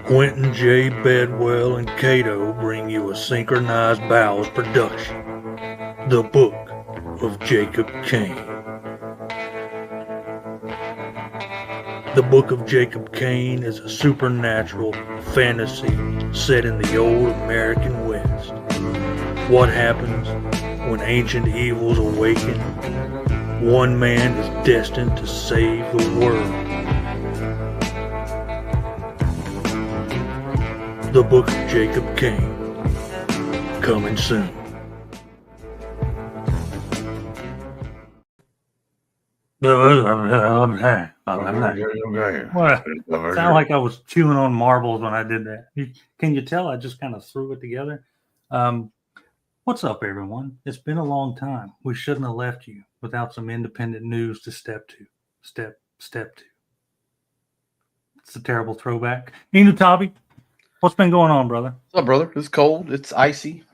Quentin J. Bedwell and Cato bring you a synchronized bowels production, The Book of Jacob Kane. The Book of Jacob Kane is a supernatural fantasy set in the old American West. What happens when ancient evils awaken? One man is destined to save the world. The Book of Jacob Kane, coming soon. What? Sound like I was chewing on marbles when I did that. Can you tell I just kind of threw it together? What's up, everyone? It's been a long time. We shouldn't have left you without some independent news to step to. Step to. It's a terrible throwback. Enewtabie, what's been going on, brother? What's up, brother? It's cold. It's icy.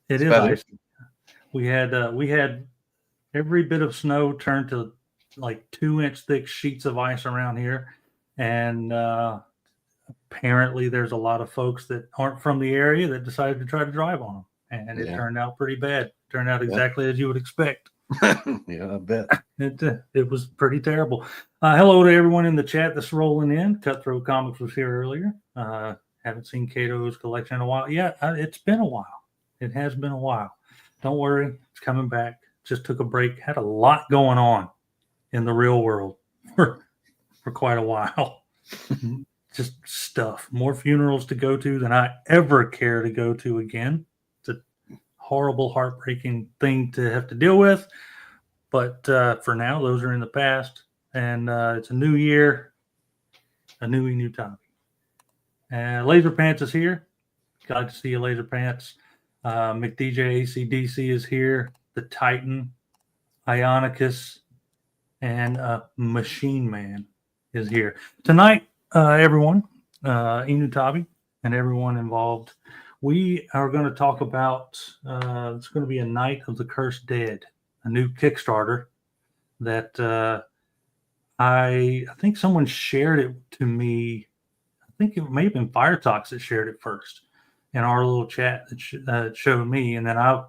It is icy. We had every bit of snow turned to like 2-inch thick sheets of ice around here, and apparently there's a lot of folks that aren't from the area that decided to try to drive on them, and it turned out pretty bad. Turned out exactly as you would expect. Yeah, I bet. It was pretty terrible. Hello to everyone in the chat that's rolling in. Cutthroat Comics was here earlier. Haven't seen Cato's collection in a while. Yeah, it's been a while. It has been a while. Don't worry, it's coming back. Just took a break. Had a lot going on in the real world for quite a while. Just stuff. More funerals to go to than I ever care to go to again. It's a horrible, heartbreaking thing to have to deal with. But for now, those are in the past. And it's a new year, a new Enewtabie. Laser Pants is here. Glad to see you, Laser Pants. McDJ ACDC is here. The Titan, Ionicus, and Machine Man is here. Tonight, everyone, Enewtabie and everyone involved, we are going to talk about, it's going to be a Night of the Cursed Dead, a new Kickstarter that I think someone shared it to me. I think it may have been Fire Talks that shared it first in our little chat that showed me, and then I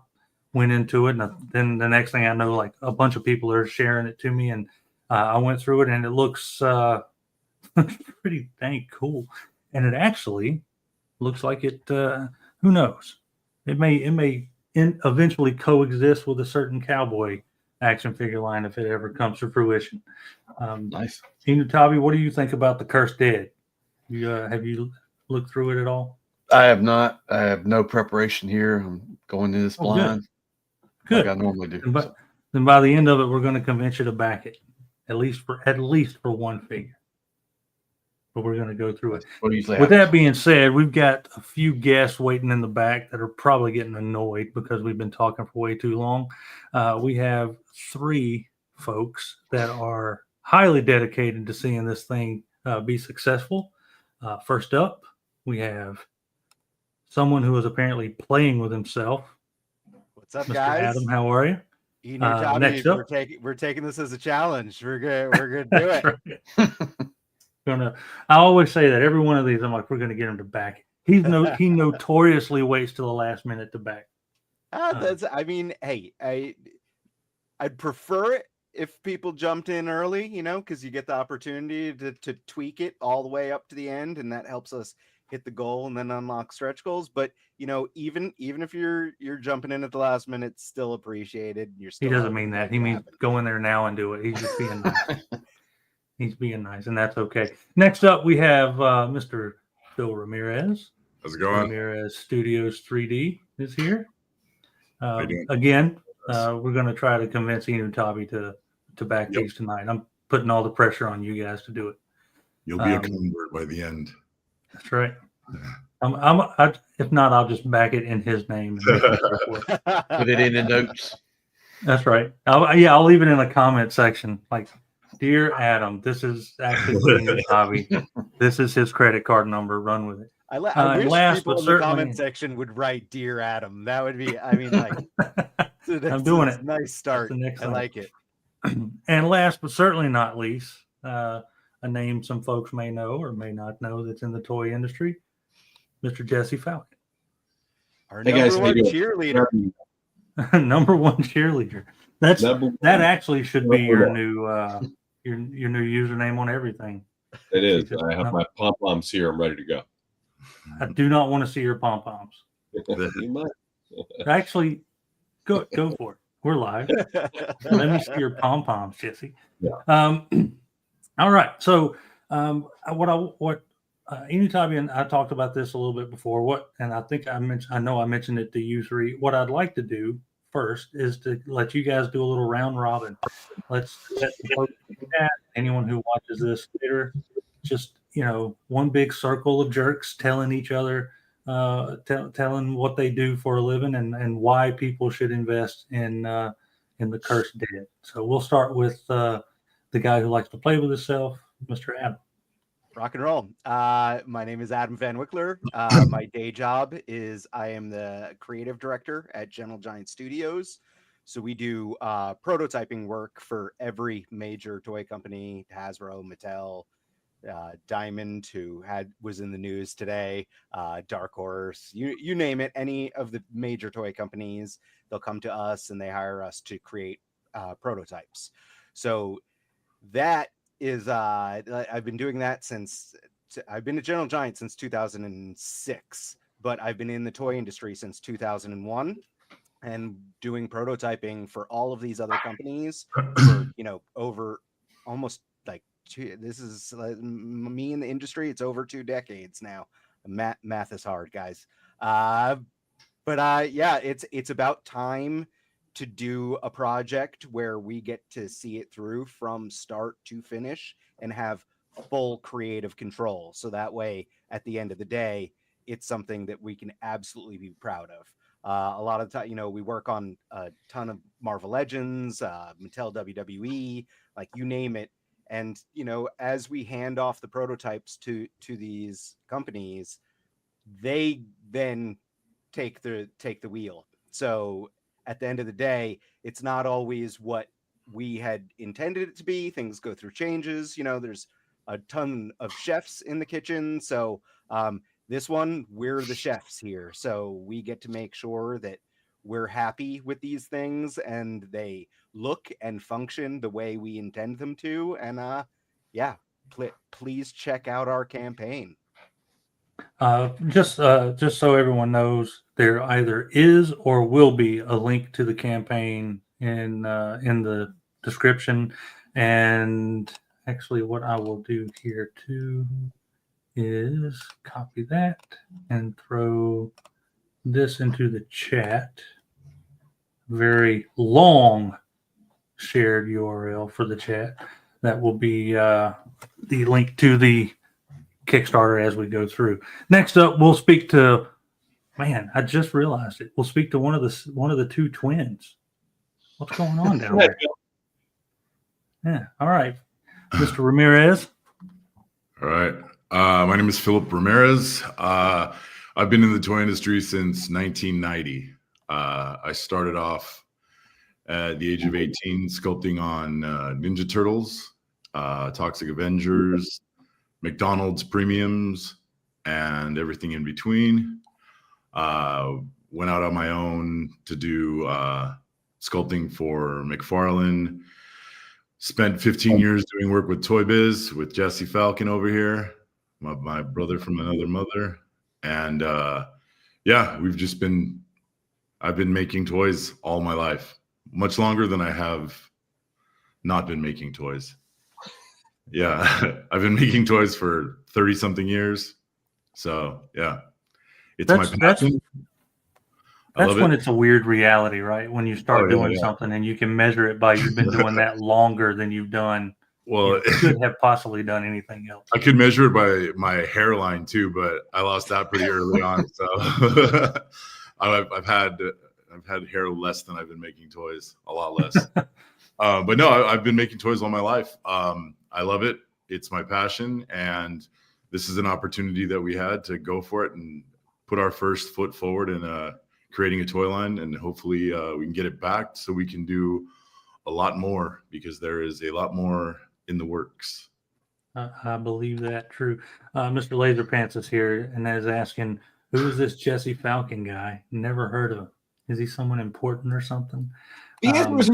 went into it, and then the next thing I know, like a bunch of people are sharing it to me, and I went through it, and it looks pretty dang cool. And it actually looks like it. Who knows? It may eventually coexist with a certain cowboy action figure line if it ever comes to fruition. Nice. Enewtabie, what do you think about the Cursed Dead? Have you looked through it at all? I have not. I have no preparation here. I'm going into this blind. Good. Like I normally do. Then by the end of it, we're going to convince you to back it, at least for one figure. But we're going to go through it. With that being said, we've got a few guests waiting in the back that are probably getting annoyed because we've been talking for way too long. We have 3 folks that are highly dedicated to seeing this thing be successful. First up, we have someone who is apparently playing with himself. What's up, Mr. guys? Adam, how are you? Next up, we're taking this as a challenge. We're gonna do it. Right. I always say that every one of these, I'm like, we're gonna get him to back it. He notoriously waits till the last minute to back. I mean, hey, I'd prefer it if people jumped in early, because you get the opportunity to tweak it all the way up to the end, and that helps us hit the goal and then unlock stretch goals. But even if you're jumping in at the last minute, it's still appreciated. He doesn't mean that. He means go in there now and do it. He's just being nice. He's being nice, and that's okay. Next up, we have Mr. Phil Ramirez. How's it going? Ramirez Studios 3D is here. Again, we're going to try to convince Enewtabie to back these tonight. I'm putting all the pressure on you guys to do it. You'll be a convert by the end. That's right. Yeah. If not, I'll just back it in his name. And put it in the notes. That's right. I'll leave it in the comment section. Like, dear Adam, this is actually Enewtabie. This is his credit card number. Run with it. I wish people in the comment section would write "Dear Adam." That would be. I mean, like, I'm doing it. Nice start. I like it. And last but certainly not least, a name some folks may know or may not know that's in the toy industry, Mr. Jesse Falcon. Our Hey, guys, number how you one doing? cheerleader. Number one cheerleader. That actually should be your Number new your new username on everything. It is. Jesus, I have no. my pom poms here. I'm ready to go. I do not want to see your pom poms. You might. Actually, go for it. We're live. Let me see your pom poms, Jesse. Yeah. All right. So, Enewtabie and I talked about this a little bit before. And I think I mentioned it to you three. What I'd like to do first is to let you guys do a little round robin. Let's let the folks in the chat, anyone who watches this later, just one big circle of jerks telling each other, telling what they do for a living and why people should invest in the Cursed Dead. So we'll start with the guy who likes to play with himself, Mr. Adam. Rock and roll. My name is Adam Van Wickler. My day job is I am the creative director at Gentle Giant Studios. So we do prototyping work for every major toy company, Hasbro, Mattel, Diamond, who was in the news today, Dark Horse, you name it. Any of the major toy companies, they'll come to us and they hire us to create prototypes. So that is I've been doing that since I've been at Gentle Giant since 2006, but I've been in the toy industry since 2001 and doing prototyping for all of these other companies for over almost like this is me in the industry. It's over 2 decades now. Math is hard, guys. But yeah, it's about time to do a project where we get to see it through from start to finish and have full creative control. So that way, at the end of the day, it's something that we can absolutely be proud of. A lot of the time, we work on a ton of Marvel Legends, Mattel WWE, like you name it. And, as we hand off the prototypes to these companies, they then take the wheel. So at the end of the day, it's not always what we had intended it to be. Things go through changes. There's a ton of chefs in the kitchen. So this one, we're the chefs here. So we get to make sure that we're happy with these things and they look and function the way we intend them to. And yeah, please check out our campaign. Just so everyone knows, there either is or will be a link to the campaign in the description. And actually, what I will do here too is copy that and throw this into the chat. Very long shared URL for the chat. That will be the link to the Kickstarter as we go through. Next up, we'll speak to. Man, I just realized it. We'll speak to one of the two twins. What's going on down there? Yeah. All right, Mr. Ramirez. All right. My name is Philip Ramirez. I've been in the toy industry since 1990. I started off at the age of 18 sculpting on Ninja Turtles, Toxic Avengers, McDonald's premiums, and everything in between. Went out on my own to do sculpting for McFarlane. Spent 15 years doing work with Toy Biz with Jesse Falcon over here, my brother from another mother. And yeah, I've been making toys all my life, much longer than I have not been making toys. Yeah, I've been making toys for 30 something years. So yeah, it's my passion. That's when it's a weird reality, right? When you start doing yeah. something and you can measure it by you've been doing that longer than you've done. Well, you could have possibly done anything else. I could measure it by my hairline too, but I lost that pretty early on. So I've had hair less than I've been making toys, a lot less. But no, I've been making toys all my life. I love it. It's my passion, and this is an opportunity that we had to go for it and put our first foot forward in creating a toy line, and hopefully we can get it back so we can do a lot more, because there is a lot more in the works. I believe that true. Mr. Laserpants is here and is asking, who is this Jesse Falcon guy? Never heard of him. Is he someone important or something? The answer was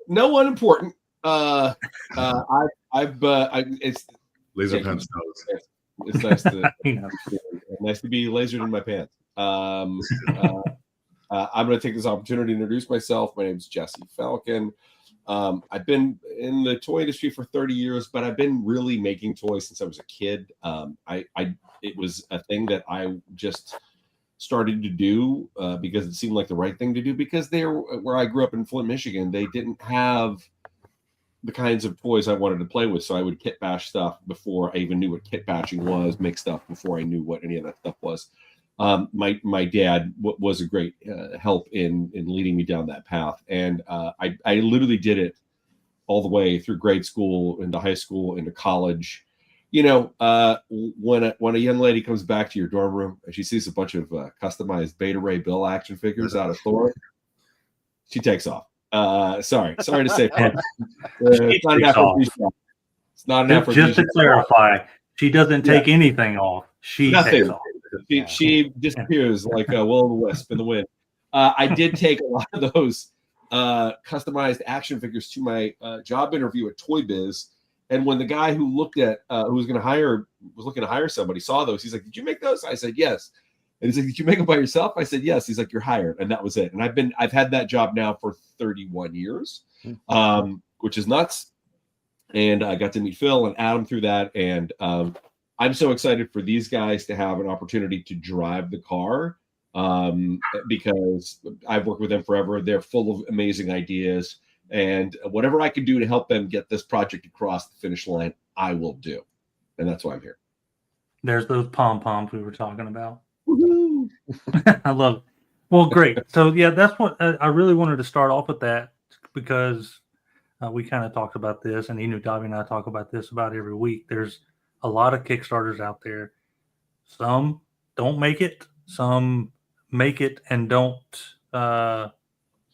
no one important. It's Laser Thank pants you. knows. it's nice to You know, nice to be lasered in my pants. I'm going to take this opportunity to introduce myself. My name is Jesse Falcon. I've been in the toy industry for 30 years, but I've been really making toys since I was a kid. It was a thing that I just started to do because it seemed like the right thing to do, because where I grew up in Flint, Michigan, they didn't have the kinds of toys I wanted to play with. So I would kit bash stuff before I even knew what kit bashing was, make stuff before I knew what any of that stuff was. My dad was a great help in leading me down that path. And I literally did it all the way through grade school, into high school, into college. You know, when a young lady comes back to your dorm room and she sees a bunch of customized Beta Ray Bill action figures out of Thor, she takes off. Sorry to say, it's not an aphrodisiac. It's not an aphrodisiac. just to clarify, she doesn't take anything off. She takes off. She disappears like a will-o'-the-wisp in the wind. I did take a lot of those customized action figures to my job interview at Toy Biz, and when the guy who looked at who was looking to hire somebody saw those, he's like, "Did you make those?" I said, "Yes." And he's like, "Did you make them by yourself?" I said, "Yes." He's like, "You're hired," and that was it. And I've had that job now for 31 years, which is nuts. And I got to meet Phil and Adam through that, and I'm so excited for these guys to have an opportunity to drive the car because I've worked with them forever. They're full of amazing ideas, and whatever I can do to help them get this project across the finish line, I will do. And that's why I'm here. There's those pom-poms we were talking about. Woo-hoo! I love it. Well, great. So, yeah, that's what I really wanted to start off with, that because we kind of talked about this, and Enewtabie and I talk about this about every week. There's a lot of Kickstarters out there. Some don't make it. Some make it and don't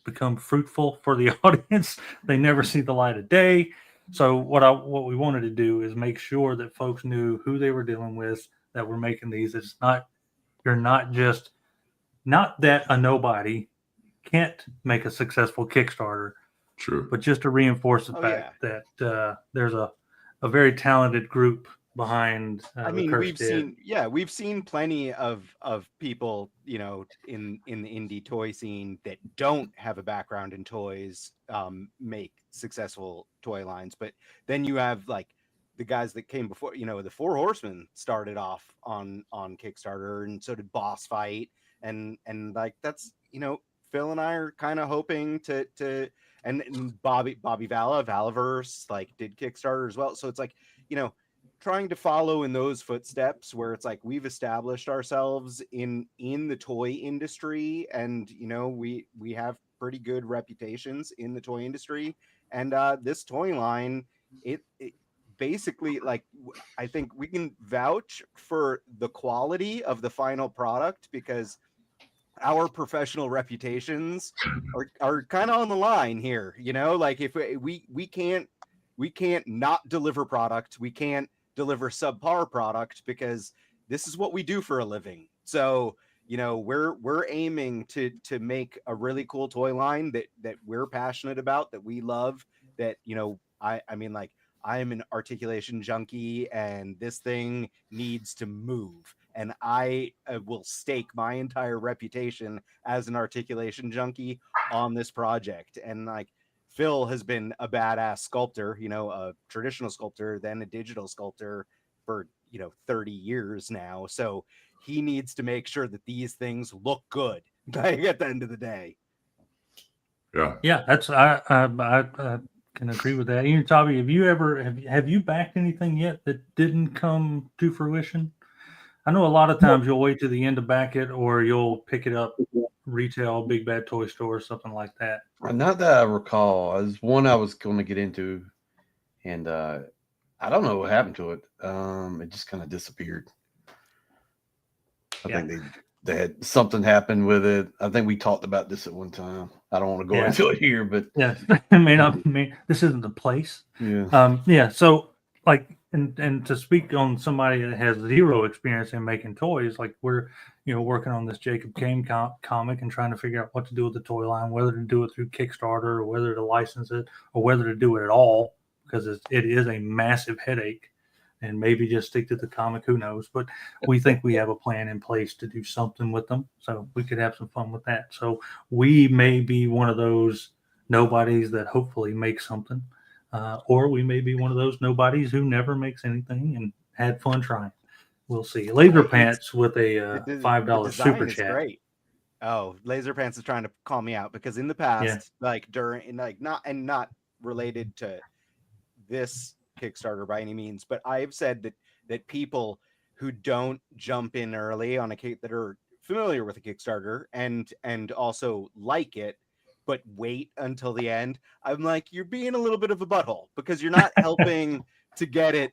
become fruitful for the audience. They never see the light of day. So what we wanted to do is make sure that folks knew who they were dealing with, that we're making these. You're not that a nobody can't make a successful Kickstarter. True. But just to reinforce the fact that there's a very talented group behind. I mean, we've seen plenty of people, you know, in the indie toy scene that don't have a background in toys make successful toy lines. But then you have like the guys that came before, you know, the Four Horsemen started off on Kickstarter, and so did Boss Fight, and like that's, you know, Phil and I are kind of hoping to and Bobby Valaverse like did Kickstarter as well. So it's like, you know, trying to follow in those footsteps where it's like we've established ourselves in the toy industry, and you know, we have pretty good reputations in the toy industry, and this toy line, it basically, like, I think we can vouch for the quality of the final product because our professional reputations are kind of on the line here, you know, like if we can't not deliver product, we can't deliver subpar product because this is what we do for a living. So, you know, we're aiming to make a really cool toy line that we're passionate about, that we love, that, you know, I mean, like, I am an articulation junkie, and this thing needs to move. And I will stake my entire reputation as an articulation junkie on this project. And like, Phil has been a badass sculptor, you know, a traditional sculptor, then a digital sculptor for, you know, 30 years now. So he needs to make sure that these things look good at the end of the day. Yeah. That's I can agree with that. Enewtabie, have you backed anything yet that didn't come to fruition? I know a lot of times you'll wait to the end to back it, or you'll pick it up retail, Big Bad Toy Store, something like that. Not that I recall. There's one I was going to get into, and I don't know what happened to it. It just kind of disappeared. I think they had something happen with it. I think we talked about this at one time. I don't want to go into it here, but yeah, it may not mean this isn't the place. Yeah. So like, and to speak on somebody that has zero experience in making toys, like we're, working on this Jacob Kane comic and trying to figure out what to do with the toy line, whether to do it through Kickstarter or whether to license it or whether to do it at all, because it is a massive headache, and maybe just stick to the comic, who knows? But we think we have a plan in place to do something with them, so we could have some fun with that. So we may be one of those nobodies that hopefully make something. Or we may be one of those nobodies who never makes anything and had fun trying. We'll see. Laser Pants with a $5 super chat. Great. Oh, Laser Pants is trying to call me out because in the past, not related to this Kickstarter by any means, but I've said that people who don't jump in early on that are familiar with a Kickstarter and also like it, but wait until the end, I'm like, you're being a little bit of a butthole because you're not helping to get it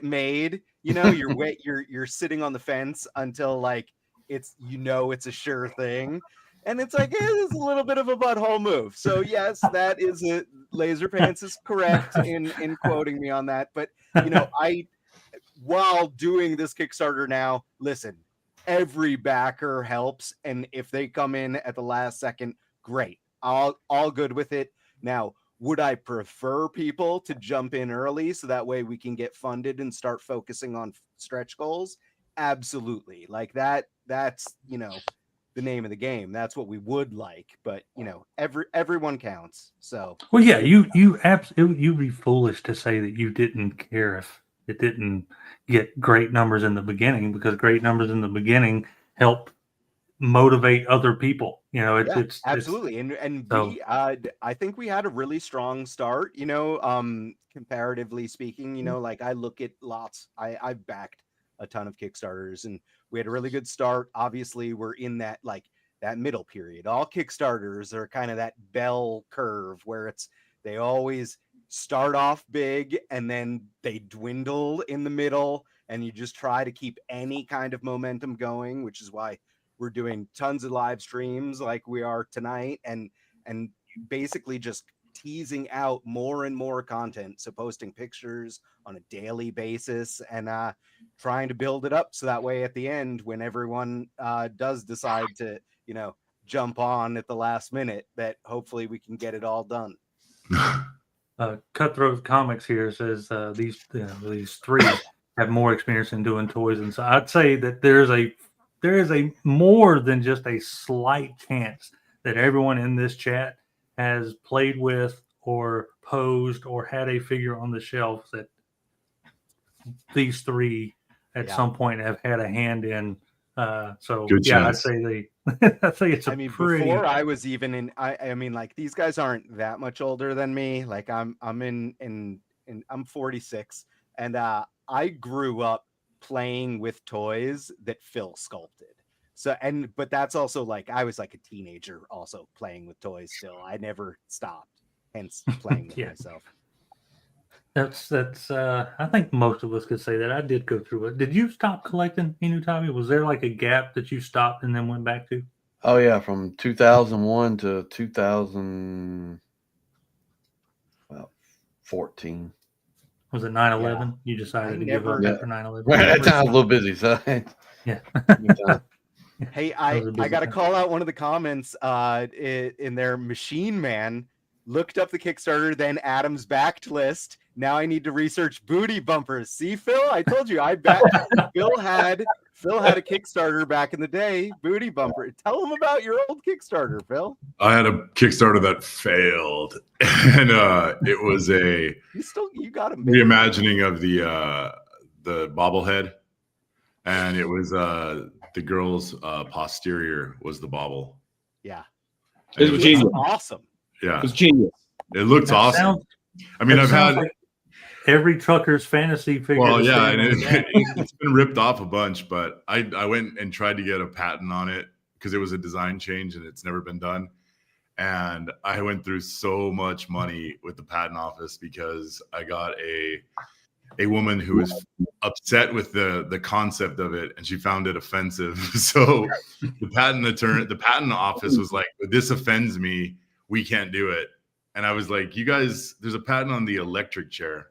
made. You're sitting on the fence until like it's a sure thing. And it's like, it's a little bit of a butthole move. So yes, that is it. Laser Pants is correct in quoting me on that. But while doing this Kickstarter now, listen, every backer helps. And if they come in at the last second, great. All good with it. Now, would I prefer people to jump in early so that way we can get funded and start focusing on stretch goals? Absolutely. Like that's the name of the game. That's what we would like. But everyone counts. So well, yeah, you'd be foolish to say that you didn't care if it didn't get great numbers in the beginning, because great numbers in the beginning help motivate other people. It's absolutely. And so, we I think we had a really strong start, comparatively speaking. Like I look at lots, I've backed a ton of Kickstarters and we had a really good start. Obviously we're in that middle period. All Kickstarters are kind of that bell curve where they always start off big and then they dwindle in the middle, and you just try to keep any kind of momentum going, which is why we're doing tons of live streams like we are tonight, and basically just teasing out more and more content. So posting pictures on a daily basis and trying to build it up so that way at the end, when everyone does decide to, jump on at the last minute, that hopefully we can get it all done. Cutthroat Comics here says these three have more experience in doing toys, and so I'd say that there is a more than just a slight chance that everyone in this chat has played with or posed or had a figure on the shelf that these three at some point have had a hand in. So good chance. I'd say it's pretty. Before I was even in, I mean, like these guys aren't that much older than me. Like I'm I'm 46, and I grew up playing with toys that Phil sculpted. So, but that's also like, I was like a teenager also playing with toys still. I never stopped, hence playing with myself. That's I think most of us could say that. I did go through it. Did you stop collecting, Enewtabie? Was there like a gap that you stopped and then went back to? Oh yeah, from 2001 to 2014. Was it 9/11? You decided to give up after 9/11? Right, that time I was a little busy, so yeah. Hey, I got to call out one of the comments in there. Machine Man looked up the Kickstarter, then Adam's backed list. Now I need to research booty bumpers. See, Phil, I told you I backed. Phil had a Kickstarter back in the day, booty bumper. Tell him about your old Kickstarter, Phil. I had a Kickstarter that failed, and it was a you got a reimagining of the bobblehead, and it was the girl's posterior was the bobble. Yeah, it was genius. Awesome. Yeah, it was genius. It looks awesome. I mean, I've had like every trucker's fantasy figure. Well, yeah, and it's been ripped off a bunch, but I went and tried to get a patent on it because it was a design change and it's never been done. And I went through so much money with the patent office because I got a woman who was upset with the concept of it, and she found it offensive. So the patent office was like, "This offends me. We can't do it." And I was like, "You guys, there's a patent on the electric chair."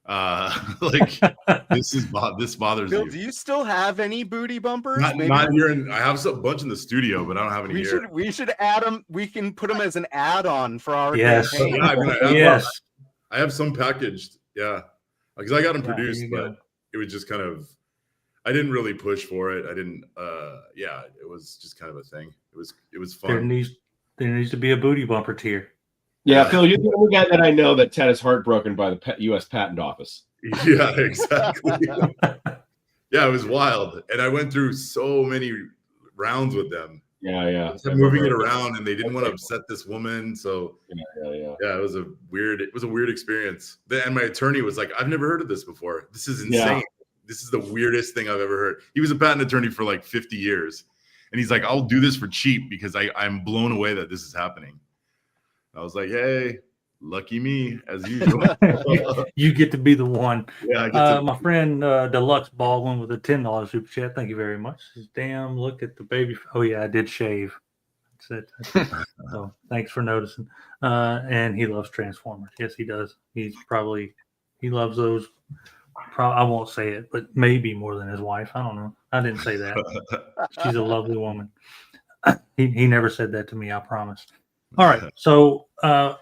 Like this bothers Bill, you. do you still have any booty bumpers? Not here. I have a bunch in the studio, but I don't have any here. We should add them. We can put them as an add-on for our Yes. campaign. Yeah, I mean, Yes. I have some packaged. Yeah, because I got them Yeah, there produced, you but go. it was just kind of. I didn't really push for it. I didn't. Yeah, it was just kind of a thing. It was There fun. needs to be a booty bumper tier. Yeah, Phil, you're the only guy that I know that Ted is heartbroken by the U.S. Patent Office. Yeah, exactly. Yeah, it was wild, and I went through so many rounds with them. Yeah. Kept moving it around, and they didn't want to upset this woman. So Yeah. it was a weird experience. And my attorney was like, "I've never heard of this before. This is insane. Yeah. This is the weirdest thing I've ever heard." He was a patent attorney for like 50 years, and he's like, "I'll do this for cheap because I'm blown away that this is happening." I was like, "Hey, lucky me, as usual." You get to be the one. Yeah, I get to. My friend Deluxe Baldwin with a $10 super chat. Thank you very much. Says, damn, look at the baby. Oh yeah, I did shave. That's it. So thanks for noticing. And he loves Transformers. Yes, he does. He loves those. I won't say it, but maybe more than his wife. I don't know. I didn't say that. She's a lovely woman. He never said that to me. I promise. All right. So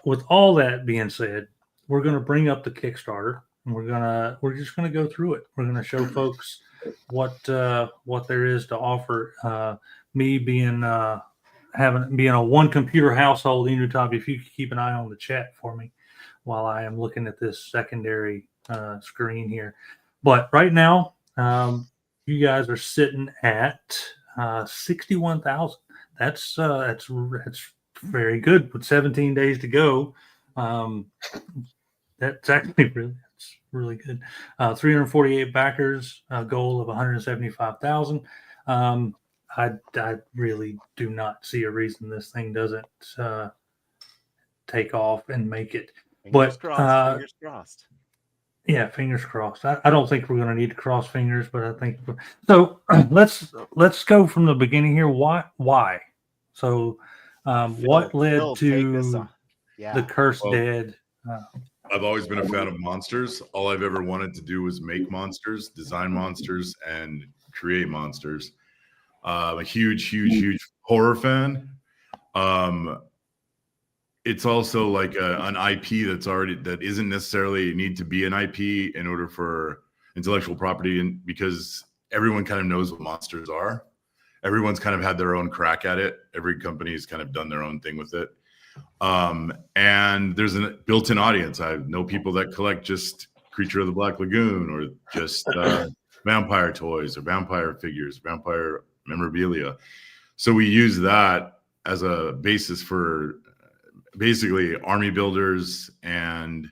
with all that being said, we're going to bring up the Kickstarter, and we're just going to go through it. We're going to show folks what there is to offer. Me being a one computer household, Enewtabie, if you could keep an eye on the chat for me while I am looking at this secondary screen here. But right now, you guys are sitting at 61,000. That's very good with 17 days to go. That's actually really good. 348 backers, a goal of 175,000. I really do not see a reason this thing doesn't take off and make it. Fingers crossed. Yeah, fingers crossed. I don't think we're going to need to cross fingers, but I think so. Let's go from the beginning here. Why? So, what led to the Cursed Dead? I've always been a fan of monsters. All I've ever wanted to do was make monsters, design monsters, and create monsters. A huge horror fan. It's also like an IP that isn't necessarily need to be an IP in order for intellectual property, and because everyone kind of knows what monsters are. Everyone's kind of had their own crack at it. Every company's kind of done their own thing with it. And there's a built-in audience. I know people that collect just Creature of the Black Lagoon or just vampire toys or vampire figures, vampire memorabilia. So we use that as a basis for basically army builders and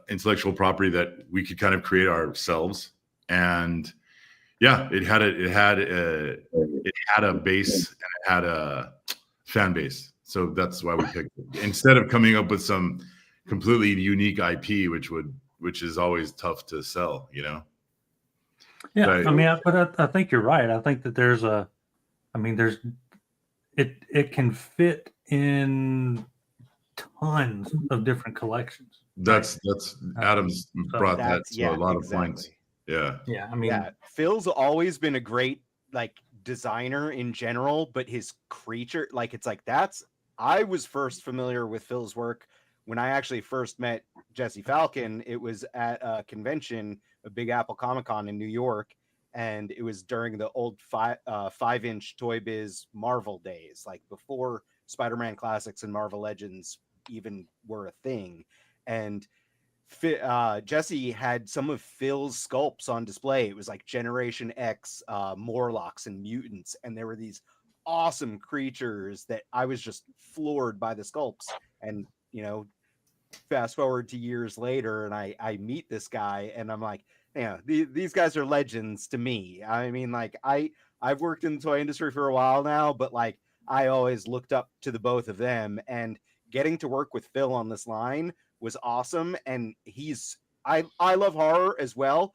intellectual property that we could kind of create ourselves. And yeah, it had a base and it had a fan base. So that's why we picked it. Instead of coming up with some completely unique IP, which is always tough to sell, you know? Yeah, but I think you're right. I think that it can fit in tons of different collections. That's Adam's brought that to a lot of points. Yeah. Phil's always been a great designer in general, but his creature, I was first familiar with Phil's work when I actually first met Jesse Falcon. It was at a convention, a Big Apple Comic-Con in New York, and it was during the old 5-inch Toy Biz Marvel days, like before Spider-Man Classics and Marvel Legends even were a thing. And Jesse had some of Phil's sculpts on display. It was like Generation X, Morlocks and mutants, and there were these awesome creatures that I was just floored by the sculpts. And fast forward to years later, and I meet this guy, and I'm like, these guys are legends to me. I mean, I've worked in the toy industry for a while now, but I always looked up to the both of them, and getting to work with Phil on this line was awesome. And I love horror as well.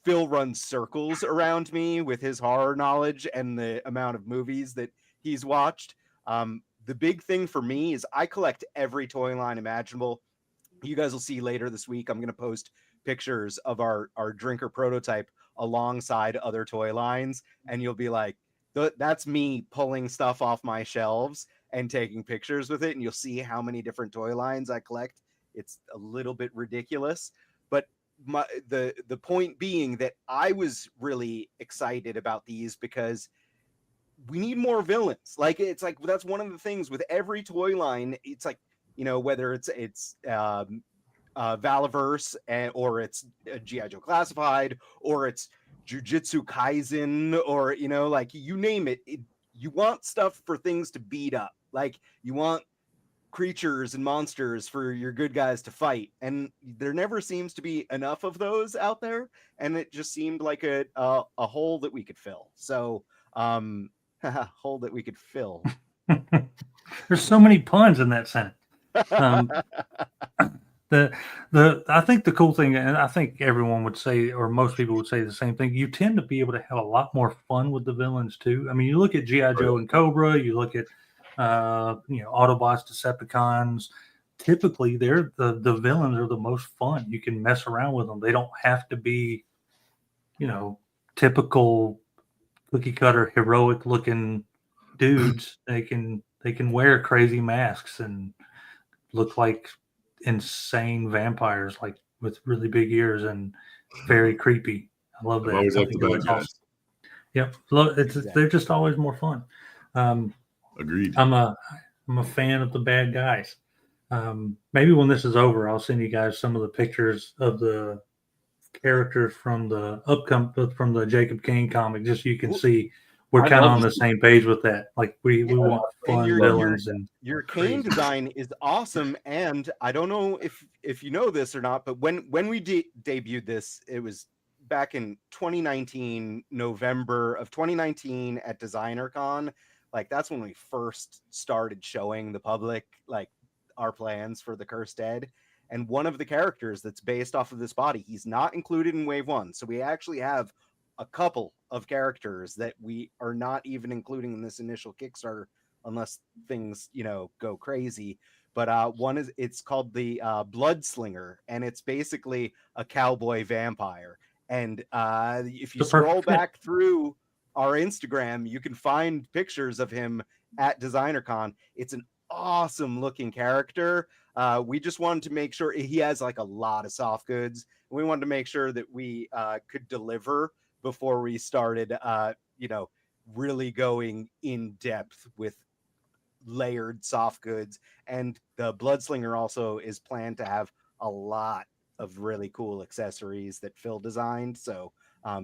Phil runs circles around me with his horror knowledge and the amount of movies that he's watched. The big thing for me is I collect every toy line imaginable. you guys will see later this week, I'm going to post pictures of our drinker prototype alongside other toy lines, and you'll be like, that's me pulling stuff off my shelves and taking pictures with it, and you'll see how many different toy lines I collect. It's a little bit ridiculous, but the point being that I was really excited about these because we need more villains. Like, it's like, that's one of the things with every toy line. It's like, you know, whether it's Valaverse, or it's G.I. Joe Classified, or it's Jujutsu Kaisen, or, you know, like, you name it, you want stuff for things to beat up. Like, you want creatures and monsters for your good guys to fight, and there never seems to be enough of those out there, and it just seemed like a hole that we could fill. So hole that we could fill. There's so many puns in that sentence. I think the cool thing, and I think everyone would say, or most people would say the same thing, you tend to be able to have a lot more fun with the villains too. I mean, you look at G.I. Joe and Cobra, you look at Autobots, Decepticons. Typically, they're the villains are the most fun. You can mess around with them. They don't have to be, typical cookie cutter heroic looking dudes. They can wear crazy masks and look like insane vampires, like with really big ears and very creepy. I love that. I've always liked the bad guys. Awesome. Yep, they're just always more fun. Agreed. I'm a fan of the bad guys. Maybe when this is over, I'll send you guys some of the pictures of the characters from the Jacob King comic, just so you can see we're kind of on the same page with that. Like, we want fun villains, and your Kane design is awesome. And I don't know if you know this or not, but when we debuted this, it was back in 2019, November of 2019 at DesignerCon. Like, that's when we first started showing the public, like, our plans for the Cursed Dead. And one of the characters that's based off of this body, he's not included in Wave 1. So we actually have a couple of characters that we are not even including in this initial Kickstarter, unless things, go crazy. But it's called the Bloodslinger, and it's basically a cowboy vampire. And if you scroll back through our Instagram, you can find pictures of him at DesignerCon. It's an awesome looking character. We just wanted to make sure he has like a lot of soft goods. We wanted to make sure that we could deliver before we started, really going in depth with layered soft goods. And the Bloodslinger also is planned to have a lot of really cool accessories that Phil designed. So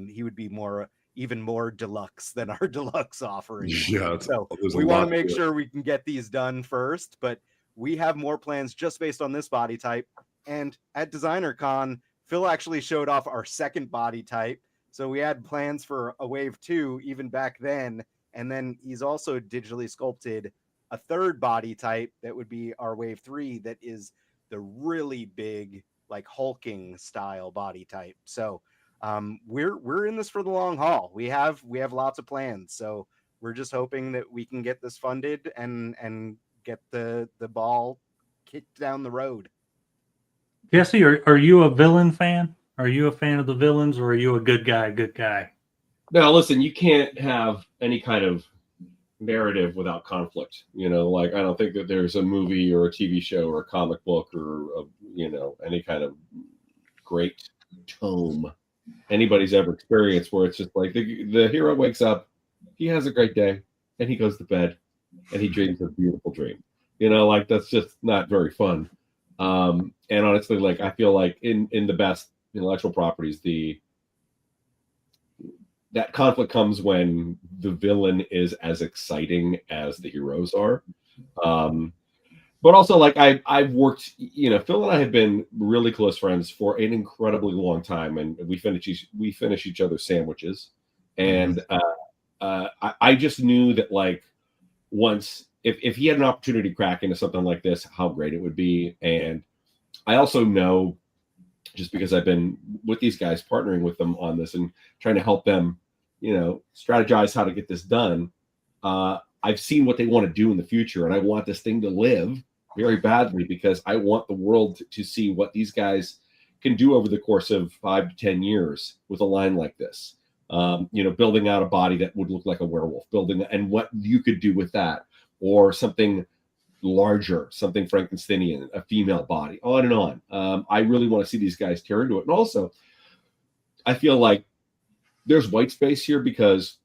he would be even more deluxe than our deluxe offering. Yeah. So we want to make sure we can get these done first, but we have more plans just based on this body type. And at DesignerCon, Phil actually showed off our second body type. So we had plans for a Wave 2 even back then. And then he's also digitally sculpted a third body type that would be our Wave 3, that is the really big, like, hulking style body type. So we're in this for the long haul. We have lots of plans. So we're just hoping that we can get this funded and get the ball kicked down the road. Jesse, are you a villain fan? Are you a fan of the villains, or are you a good guy? Now, listen, you can't have any kind of narrative without conflict. Like, I don't think that there's a movie or a TV show or a comic book or any kind of great tome anybody's ever experienced where it's just like the hero wakes up, he has a great day, and he goes to bed, and he dreams a beautiful dream. Like, that's just not very fun. And honestly, like, I feel like in the best intellectual properties, that conflict comes when the villain is as exciting as the heroes are. But also, like, I've worked, Phil and I have been really close friends for an incredibly long time, and we finish each other's sandwiches. And I just knew that, like, once if he had an opportunity to crack into something like this, how great it would be. And I also know, just because I've been with these guys, partnering with them on this and trying to help them, strategize how to get this done. I've seen what they want to do in the future, and I want this thing to live very badly because I want the world to see what these guys can do over the course of 5 to 10 years with a line like this. Building out a body that would look like a werewolf, and what you could do with that, or something larger, something Frankensteinian, a female body, on and on. I really want to see these guys tear into it. And also, I feel like there's white space here because,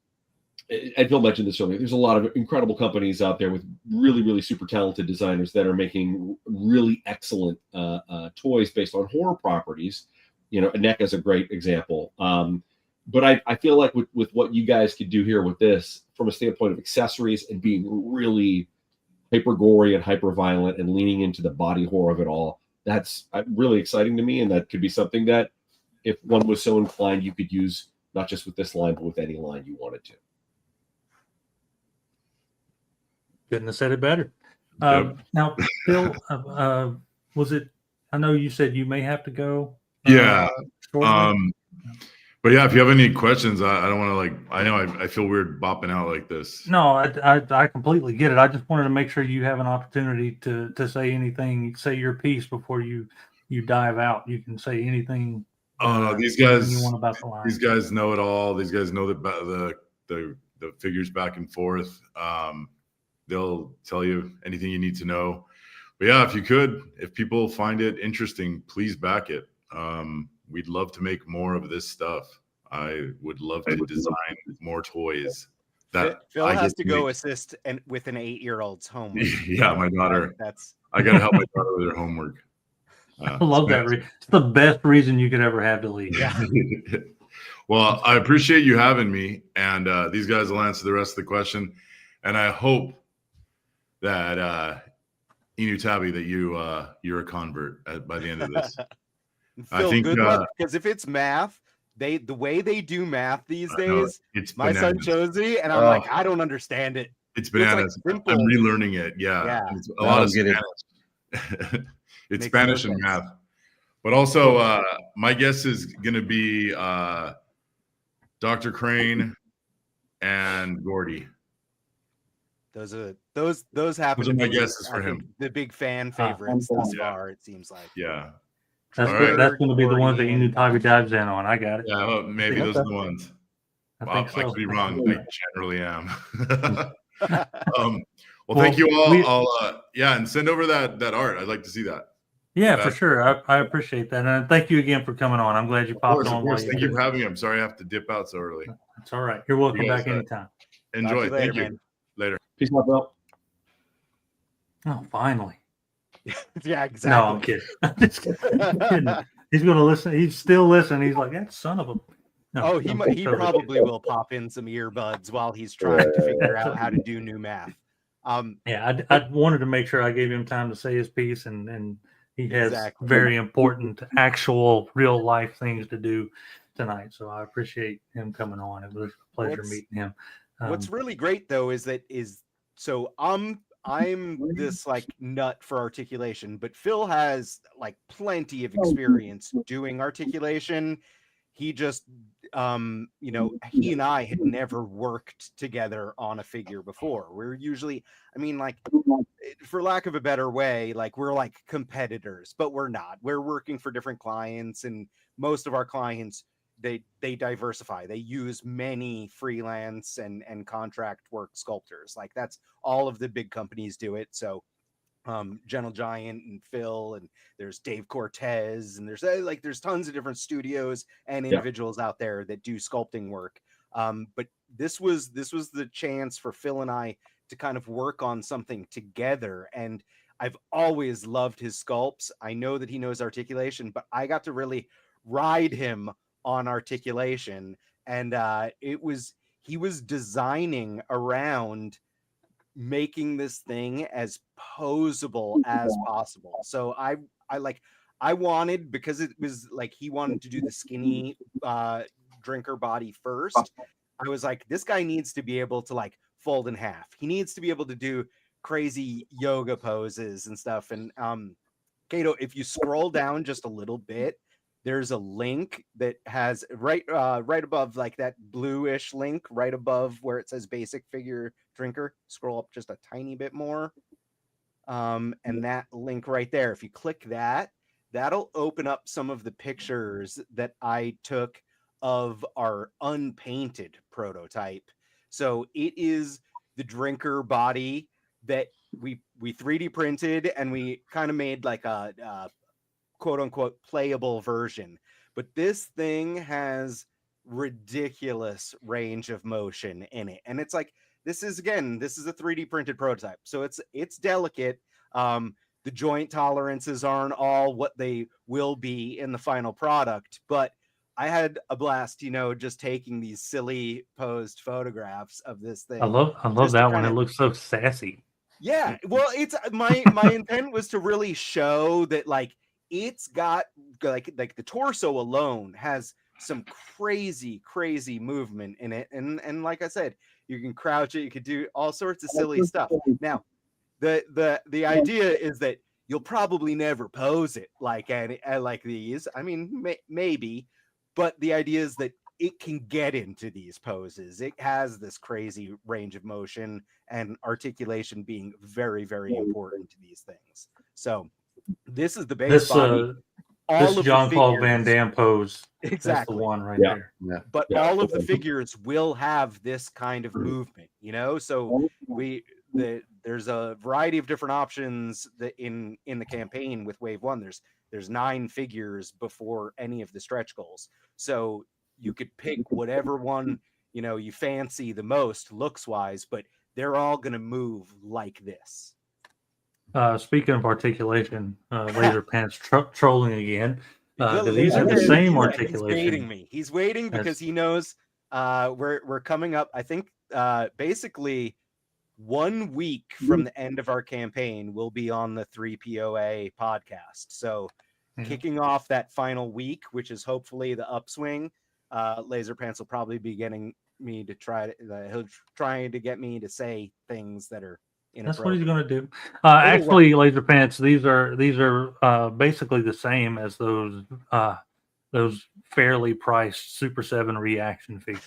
and Phil mentioned this earlier, there's a lot of incredible companies out there with really, really super talented designers that are making really excellent toys based on horror properties. NEC is a great example. But I feel like with what you guys could do here with this, from a standpoint of accessories and being really hyper gory and hyper violent and leaning into the body horror of it all, that's really exciting to me. And that could be something that, if one was so inclined, you could use not just with this line, but with any line you wanted to. Couldn't have said it better. Yep. Now, Phil, was it? I know you said you may have to go. Yeah. Shortly. But yeah, if you have any questions, I don't want to I know I feel weird bopping out like this. No, I completely get it. I just wanted to make sure you have an opportunity to say anything, say your piece before you dive out. You can say anything. Oh no, these guys. You want about the line. These guys know it all. These guys know the figures back and forth. They'll tell you anything you need to know. But yeah, if people find it interesting, please back it. We'd love to make more of this stuff. I would love to design more toys. That Phil has to go assist with an 8-year-old's homework. Yeah, my daughter. I got to help my daughter with her homework. I love that. It's the best reason you could ever have to leave. Yeah. Well, I appreciate you having me, and these guys will answer the rest of the question. And I hope that Enewtabie, that you're a convert by the end of this. Phil, I think good luck, because if it's math, the way they do math these days, my son Josie, and I'm like, I don't understand it. It's bananas. I'm relearning it. Yeah. It's a lot of Spanish. It's Spanish and math. But also, my guess is going to be Dr. Crane and Gordy. Those happen. Those are my guesses for him. The big fan favorites thus far, it seems like. Yeah. That's going to be the ones that Enewtabie dives in on. I got it. Yeah, well, maybe those are the ones. I could be wrong. I generally am. Well, thank you all. I'll and send over that art. I'd like to see that. Yeah, for sure. I appreciate that, and thank you again for coming on. I'm glad you popped on. Of course. Thank you for having me. I'm sorry I have to dip out so early. It's all right. You're welcome back anytime. Enjoy. Later, thank you. Later. Peace out, Bill. Oh, finally. Yeah, exactly. No, I'm kidding. I'm just kidding. He's going to listen. He's still listening. He's like, that son of a. No, he probably will pop in some earbuds while he's trying to figure out how to do new math. Yeah, I wanted to make sure I gave him time to say his piece, and he has very important, actual, real life things to do tonight. So I appreciate him coming on. It was a pleasure meeting him. What's really great though is I'm this like nut for articulation, but Phil has like plenty of experience doing articulation. He just he and I had never worked together on a figure before. We're usually, for lack of a better way, like we're like competitors, but we're not. We're working for different clients, and most of our clients, they diversify. They use many freelance and contract work sculptors. Like that's all of the big companies do it. So Gentle Giant and Phil, and there's Dave Cortez, and there's tons of different studios and individuals out there that do sculpting work. But this was the chance for Phil and I to kind of work on something together. And I've always loved his sculpts. I know that he knows articulation, but I got to really ride him on articulation. And he was designing around making this thing as posable as possible. So I wanted, because it was like he wanted to do the skinny drinker body first. I was like, this guy needs to be able to like fold in half. He needs to be able to do crazy yoga poses and stuff. And Kato, if you scroll down just a little bit, there's a link that has right above, like that bluish link right above where it says basic figure drinker. Scroll up just a tiny bit more. and that link right there, if you click that, that'll open up some of the pictures that I took of our unpainted prototype. So it is the drinker body that we 3D printed, and we kind of made like a quote unquote playable version. But this thing has ridiculous range of motion in it, and it's like, this is a 3D printed prototype, so it's delicate. The joint tolerances aren't all what they will be in the final product, but I had a blast, just taking these silly posed photographs of this thing. I love just to that one. kinda- It looks so sassy. Yeah, well, it's my intent was to really show that, like, it's got like the torso alone has some crazy movement in it, and like I said, you can crouch it, you could do all sorts of silly stuff. Now, the idea is that you'll probably never pose it like these. I mean, maybe, but the idea is that it can get into these poses. It has this crazy range of motion and articulation being very, very important to these things. So this is the base body. This Jean-Claude Van Damme pose. Exactly. That's the one right Yeah. there. Yeah. But Yeah. all of the figures will have this kind of movement, so there's a variety of different options that in the campaign with Wave 1. There's 9 figures before any of the stretch goals, so you could pick whatever one you fancy the most looks wise, but they're all going to move like this. Speaking of articulation, Laser Pants trolling again. Because He's these are the same articulation. He's waiting because he knows we're coming up. I think basically 1 week from the end of our campaign, we'll be on the 3POA podcast. So kicking off that final week, which is hopefully the upswing, Laser Pants will probably be getting me to he'll trying to get me to say things that are inappropriate. That's what he's going to do. Actually, Laser Pants, these are basically the same as those fairly priced Super 7 reaction figures.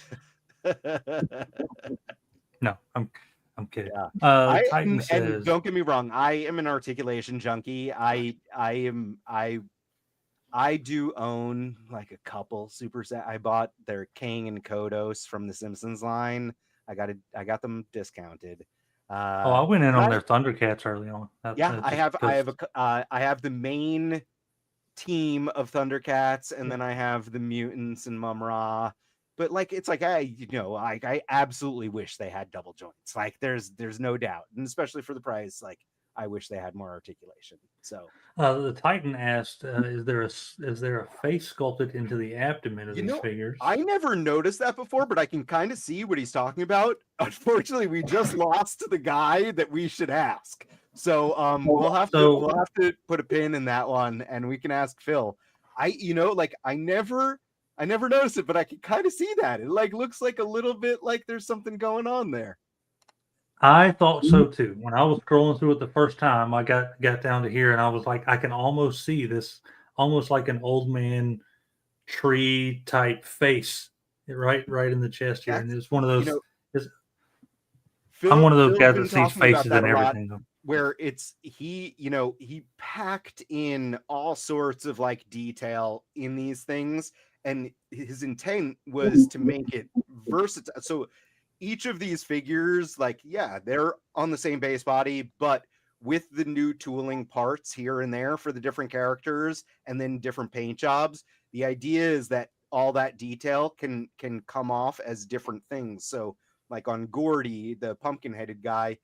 No, I'm kidding. Yeah. Titan says, and don't get me wrong, I am an articulation junkie. I do own like a couple super set. I bought their King and Kodos from the Simpsons line. I got them discounted. I went in on their Thundercats early on. I have the main team of Thundercats, and then I have the mutants and Mum-Ra. But like, it's like I absolutely wish they had double joints. Like, there's no doubt, and especially for the price, like, I wish they had more articulation. So the Titan asked, "Is there a face sculpted into the abdomen of these figures?" I never noticed that before, but I can kind of see what he's talking about. Unfortunately, we just lost the guy that we should ask. So we'll have to put a pin in that one, and we can ask Phil. I never noticed it, but I can kind of see that. It like looks like a little bit like there's something going on there. I thought so too. When I was scrolling through it the first time, I got down to here, and I was like, I can almost see this, almost like an old man tree type face, right in the chest here. And it's one of those. I'm one of those guys that sees faces and everything. Where he packed in all sorts of like detail in these things, and his intent was to make it versatile. So each of these figures, they're on the same base body, but with the new tooling parts here and there for the different characters, and then different paint jobs. The idea is that all that detail can come off as different things. So like on Gordy, the pumpkin-headed guy,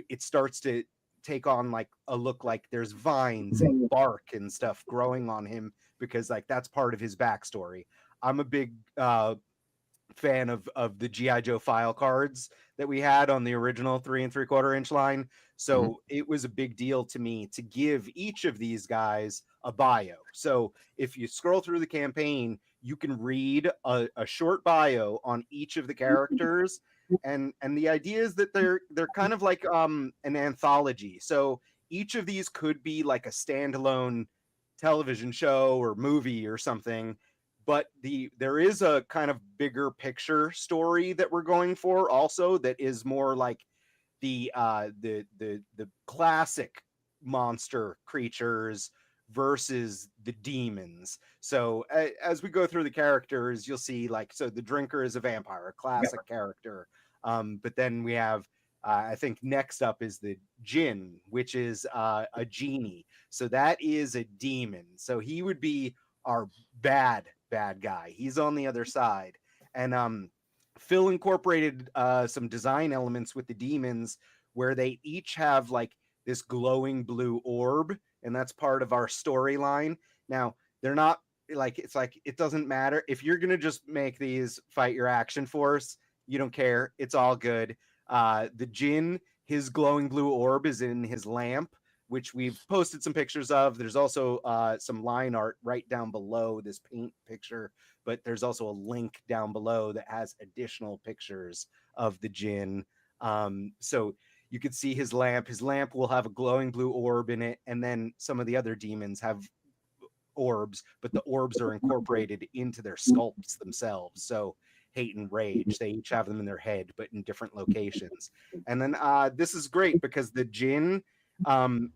it starts to take on like a look like there's vines and bark and stuff growing on him, because like that's part of his backstory. I'm a big fan of the G.I. Joe file cards that we had on the original 3 3/4 inch line. So it was a big deal to me to give each of these guys a bio. So if you scroll through the campaign, you can read a short bio on each of the characters. And the idea is that they're kind of like an anthology. So each of these could be like a standalone television show or movie or something. But there is a kind of bigger picture story that we're going for also, that is more like the classic monster creatures versus the demons. So as we go through the characters, you'll see like, so the drinker is a vampire, a classic character. But then we have, I think next up is the Jinn, which is a genie. So that is a demon. So he would be our bad guy. He's on the other side. And Phil incorporated some design elements with the demons where they each have like this glowing blue orb, and that's part of our storyline. Now, they're not like, it's like, it doesn't matter if you're gonna just make these fight your action force, you don't care, it's all good. The Jinn, his glowing blue orb is in his lamp, which we've posted some pictures of. There's also some line art right down below this paint picture, but there's also a link down below that has additional pictures of the Jinn. So you could see his lamp. His lamp will have a glowing blue orb in it, and then some of the other demons have orbs, but the orbs are incorporated into their sculpts themselves. So hate and rage, they each have them in their head, but in different locations. And then this is great because the Jinn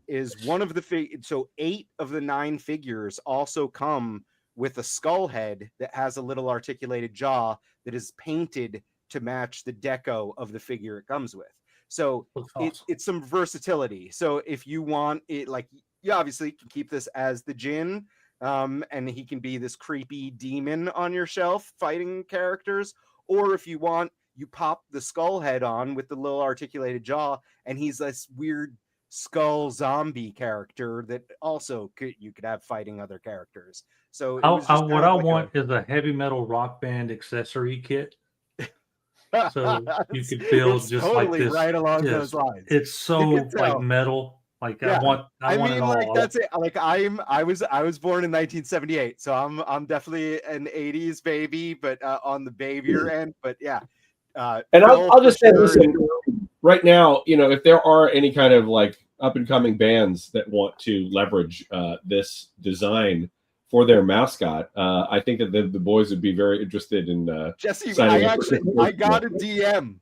is one of the so 8 of the 9 figures also come with a skull head that has a little articulated jaw that is painted to match the deco of the figure it comes with. So it's some versatility. So if you want it, like, you obviously can keep this as the Jinn, and he can be this creepy demon on your shelf fighting characters. Or if you want, you pop the skull head on with the little articulated jaw, and he's this weird skull zombie character that also you could have fighting other characters. So what I want is a heavy metal rock band accessory kit. So you could build just totally like this, right along those lines. It's so like metal. Like I want mean, it all. like that's it. Like I was born in 1978, so I'm definitely an 80s baby, but on the babier end. But yeah, and I'll just say, listen, right now, you know, if there are any kind of like up and coming bands that want to leverage this design for their mascot, I think that the boys would be very interested in Jesse. I got a DM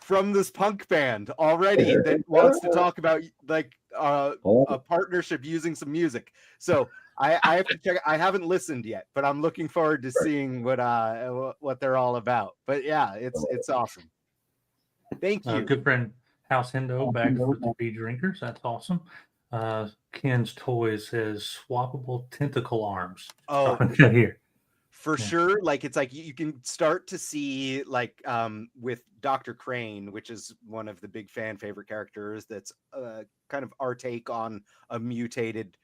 from this punk band already that wants to talk about like a partnership using some music. So I have to check. I haven't listened yet, but I'm looking forward to seeing what they're all about. But yeah, it's awesome. Thank you. Good friend House Hendo back for the Be Drinkers. That's awesome. Ken's Toys says swappable tentacle arms. Oh, here. For sure. Like, it's like you can start to see like with Dr. Crane, which is one of the big fan favorite characters. That's kind of our take on a mutated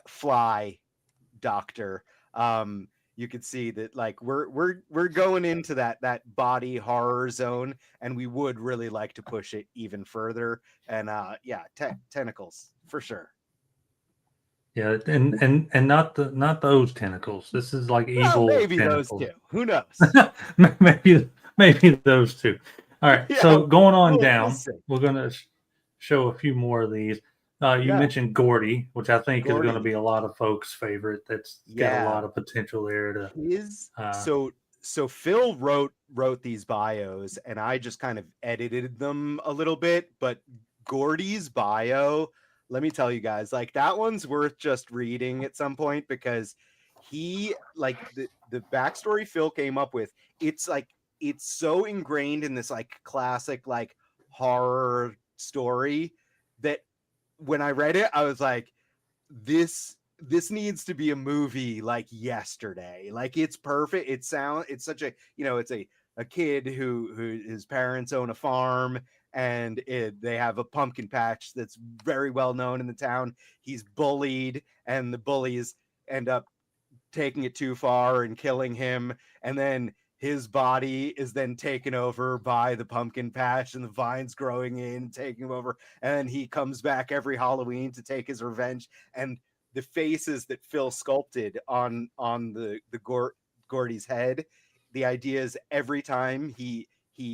fly doctor. You could see that like we're going into that body horror zone, and we would really like to push it even further. And tentacles for sure. Yeah, and not those tentacles. This is like evil. Well, maybe tentacles. Those two. Who knows? maybe those two. All right. Yeah, so going on down, we'll we're going to show a few more of these. You mentioned Gordy, which I think is going to be a lot of folks' favorite. That's got a lot of potential there. So Phil wrote these bios, and I just kind of edited them a little bit. But Gordy's bio, let me tell you guys, like that one's worth just reading at some point, because he, like, the backstory Phil came up with, it's like it's so ingrained in this like classic like horror story that when I read it, I was like, this needs to be a movie like yesterday. Like, it's perfect. It's such a, it's a kid who his parents own a farm, and they have a pumpkin patch that's very well known in the town. He's bullied, and the bullies end up taking it too far and killing him. And then his body is then taken over by the pumpkin patch, and the vines growing in, taking him over. And then he comes back every Halloween to take his revenge. And the faces that Phil sculpted on the Gordy's head, the idea is every time he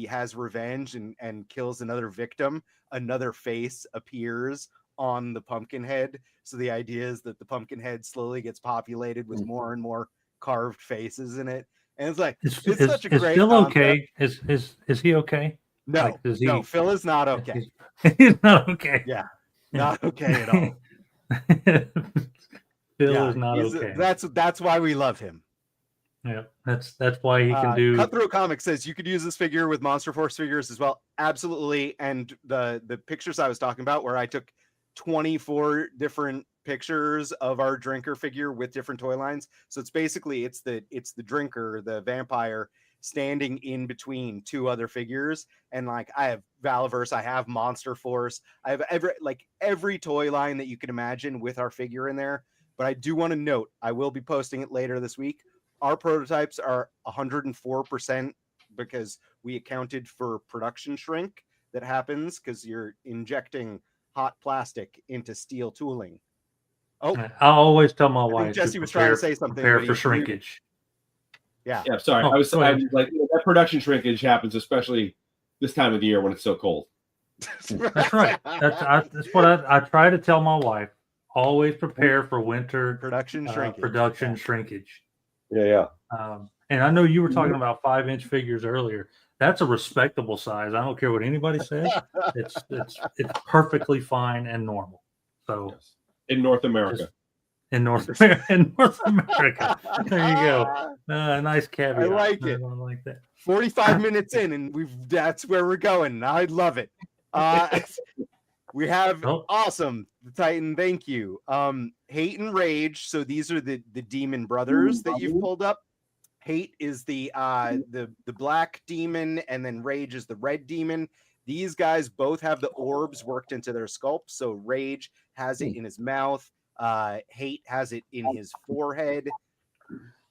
has revenge and kills another victim, another face appears on the pumpkin head. So the idea is that the pumpkin head slowly gets populated with more and more carved faces in it. And it's like, it's such a great Phil concept. okay? Is he okay? No, like, no, Phil is not okay. He's not okay. Yeah. Not okay at all. Phil Yeah, is not he's- okay. That's why we love him. Yeah, that's why he can do. Cutthroat Comics says you could use this figure with Monster Force figures as well. Absolutely. And the pictures I was talking about, where I took 24 different pictures of our drinker figure with different toy lines. So it's basically it's the drinker, the vampire, standing in between two other figures. And like I have Valaverse, I have Monster Force, I have every toy line that you can imagine with our figure in there. But I do want to note, I will be posting it later this week. Our prototypes are 104% because we accounted for production shrink that happens because you're injecting hot plastic into steel tooling. Oh, I always tell my I think wife Jesse to was trying to prepare- say something, prepare but for he- shrinkage. yeah. Yeah, sorry. Oh, I was go ahead. like, that production shrinkage happens, especially this time of the year when it's so cold. That's right. That's what I try to tell my wife. Always prepare for winter production shrinkage. production Yeah. shrinkage. Yeah. And I know you were talking about 5-inch figures earlier. That's a respectable size. I don't care what anybody says. It's perfectly fine and normal. So Yes. In North America. just in North America, there you go. Nice caveat. I like it. I like that. 45 minutes in, and that's where we're going. I love it. We have Oh. awesome the Titan. Thank you. Hate and Rage. So these are the demon brothers that you've pulled up. Hate is the black demon, and then Rage is the red demon. These guys both have the orbs worked into their sculpt. So Rage has it in his mouth. Hate has it in his forehead.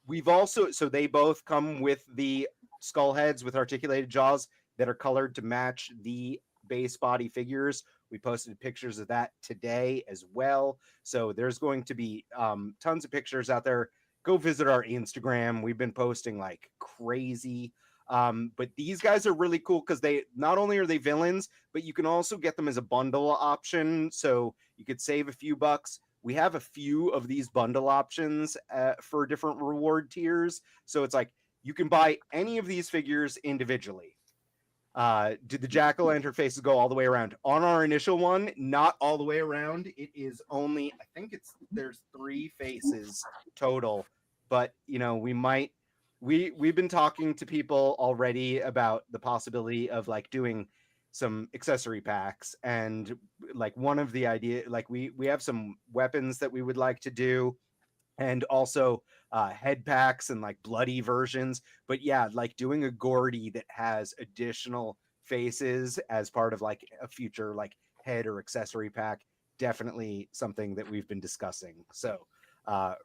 We've also, so they both come with the skull heads with articulated jaws that are colored to match the base body figures. We posted pictures of that today as well. So there's going to be tons of pictures out there. Go visit our Instagram. We've been posting like crazy. But these guys are really cool because they not only are they villains, but you can also get them as a bundle option. So you could save a few bucks. We have a few of these bundle options for different reward tiers. So it's like you can buy any of these figures individually. Did the jack-o'-lantern faces go all the way around? On our initial one, not all the way around. It is only, I think there's 3 faces total. But you know, we've been talking to people already about the possibility of like doing some accessory packs, and like one of the idea, like we have some weapons that we would like to do, and also head packs and like bloody versions. But yeah, like doing a Gordy that has additional faces as part of like a future like head or accessory pack, definitely something that we've been discussing. So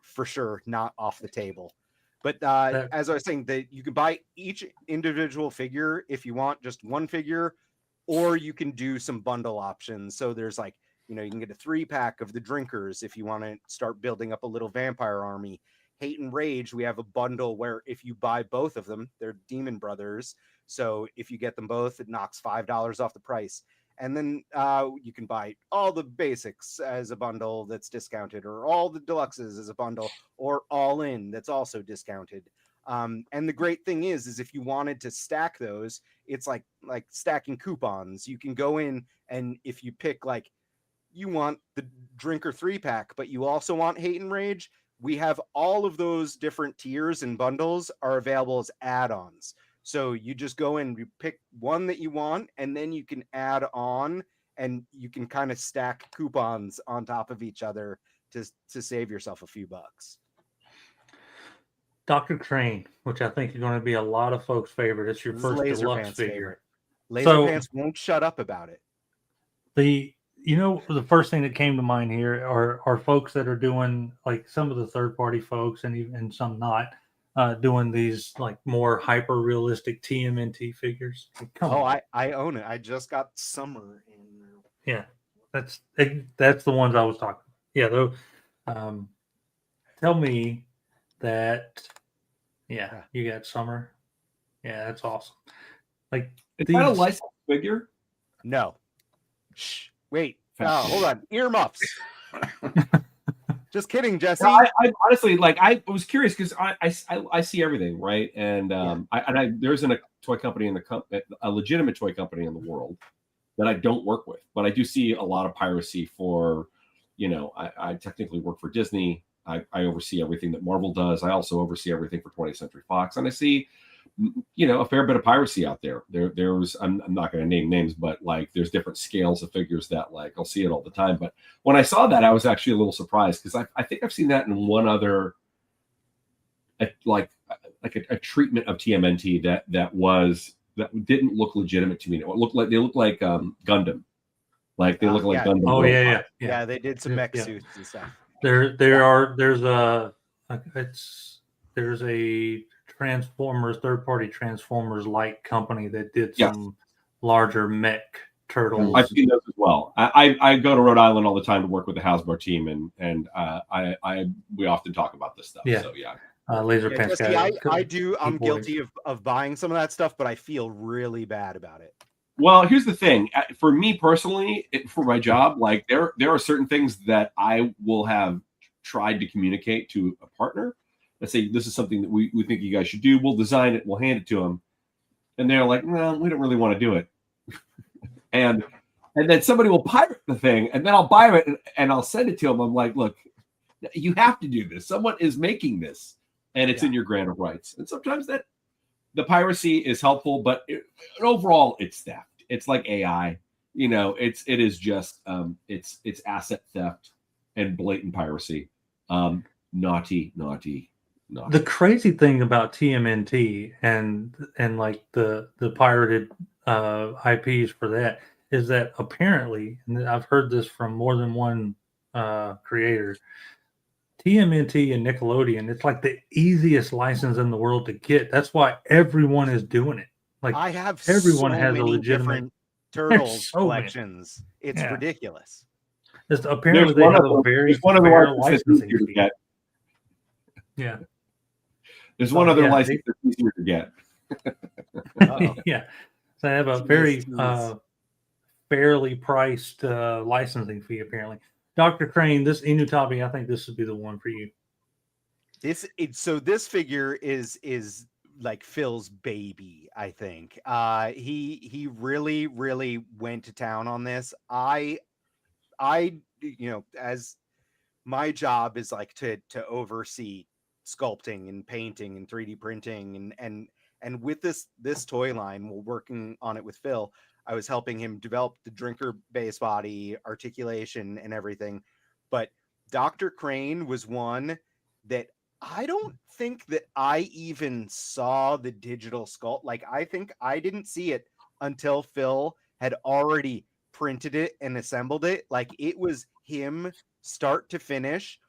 for sure, not off the table. But as I was saying, that you can buy each individual figure if you want just one figure, or you can do some bundle options. So there's like, you know, you can get a 3-pack of the drinkers if you want to start building up a little vampire army. Hate and Rage, we have a bundle where if you buy both of them, they're demon brothers. So if you get them both, it knocks $5 off the price. And then you can buy all the basics as a bundle that's discounted, or all the deluxes as a bundle, or all in that's also discounted. And the great thing is if you wanted to stack those, it's like stacking coupons. You can go in, and if you pick like you want the drinker 3-pack, but you also want Hate and Rage, we have all of those different tiers and bundles are available as add-ons. So you just go in, you pick one that you want, and then you can add on, and you can kind of stack coupons on top of each other to save yourself a few bucks. Dr. Crane, which I think is going to be a lot of folks' favorite. It's your This is first Laser deluxe Pants' figure. favorite. Laser So- Pants won't shut up about it. The first thing that came to mind here are folks that are doing, like some of the third-party folks and even some not doing these like more hyper realistic TMNT figures. Come on. I own it. I just got Summer in. Yeah, that's the ones I was talking about. Yeah, though. Tell me that. Yeah, you got Summer. Yeah, that's awesome. Like, Is that a licensed figure? No. Shh. Wait. Hold on. Earmuffs. Just kidding, Jesse. No, I honestly, like, I was curious because I see everything, right? And there's a toy company a legitimate toy company in the world that I don't work with, but I do see a lot of piracy for, I technically work for Disney. I oversee everything that Marvel does. I also oversee everything for 20th Century Fox, and I see, a fair bit of piracy out there. There's I'm not going to name names, but like there's different scales of figures that like I'll see it all the time. But when I saw that, I was actually a little surprised because I think I've seen that in one other, like a treatment of TMNT that didn't look legitimate to me. It looked like they look like Gundam, like they look like yeah. Gundam. Oh yeah. Yeah, they did some mech Yeah. suits and stuff. There's a Transformers, third-party Transformers like company that did some larger mech turtles. I've seen those as well. I go to Rhode Island all the time to work with the Hasbro team, and we often talk about this stuff. Yeah. So yeah. Laser Yeah, pants. Jesse, I'm guilty of buying some of that stuff, but I feel really bad about it. Well, here's the thing. For me personally, for my job, like there are certain things that I will have tried to communicate to a partner. Let's say this is something that we think you guys should do. We'll design it. We'll hand it to them, and they're like, "No, we don't really want to do it." and then somebody will pirate the thing, and then I'll buy it and I'll send it to them. I'm like, "Look, you have to do this. Someone is making this, and it's in your grant of rights." And sometimes that the piracy is helpful, but overall, it's theft. It's like AI. It is just it's asset theft and blatant piracy. Naughty. The crazy thing about TMNT and like the pirated IPs for that is that apparently, and I've heard this from more than one creator, TMNT and Nickelodeon, it's like the easiest license in the world to get. That's why everyone is doing it. Like I have everyone so has a many legitimate different Turtles so many. collections. It's ridiculous. Apparently, they have a very fair licensing fee. Yeah. There's one other license that's easier to get. Yeah. So they have a very fairly priced licensing fee, apparently. Dr. Crane, this Enewtabie, I think this would be the one for you. This figure is like Phil's baby, I think. He really, really went to town on this. I as my job is like to oversee sculpting and painting and 3D printing and with this toy line, we're working on it with Phil. I was helping him develop the drinker base body, articulation, and everything. But Dr. Crane was one that I don't think that I even saw the digital sculpt. Like, I think I didn't see it until Phil had already printed it and assembled it. Like, it was him start to finish.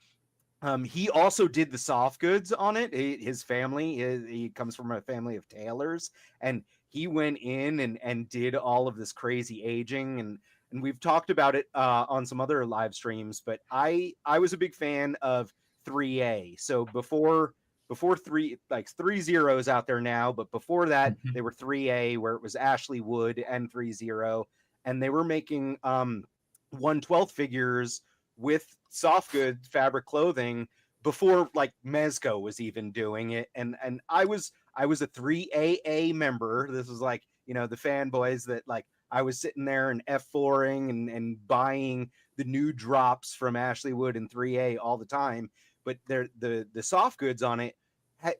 He also did the soft goods on it. His family, he comes from a family of tailors, and he went in and did all of this crazy aging, and we've talked about it on some other live streams. But I was a big fan of 3A. So before 3.0 out there now, but before that they were 3A, where it was Ashley Wood and 3.0, and they were making 1/12 figures with soft goods fabric clothing before like Mezco was even doing it. And I was a 3AA member. This was like, the fanboys that like I was sitting there and F4ing and buying the new drops from Ashley Wood and 3A all the time. But the soft goods on it,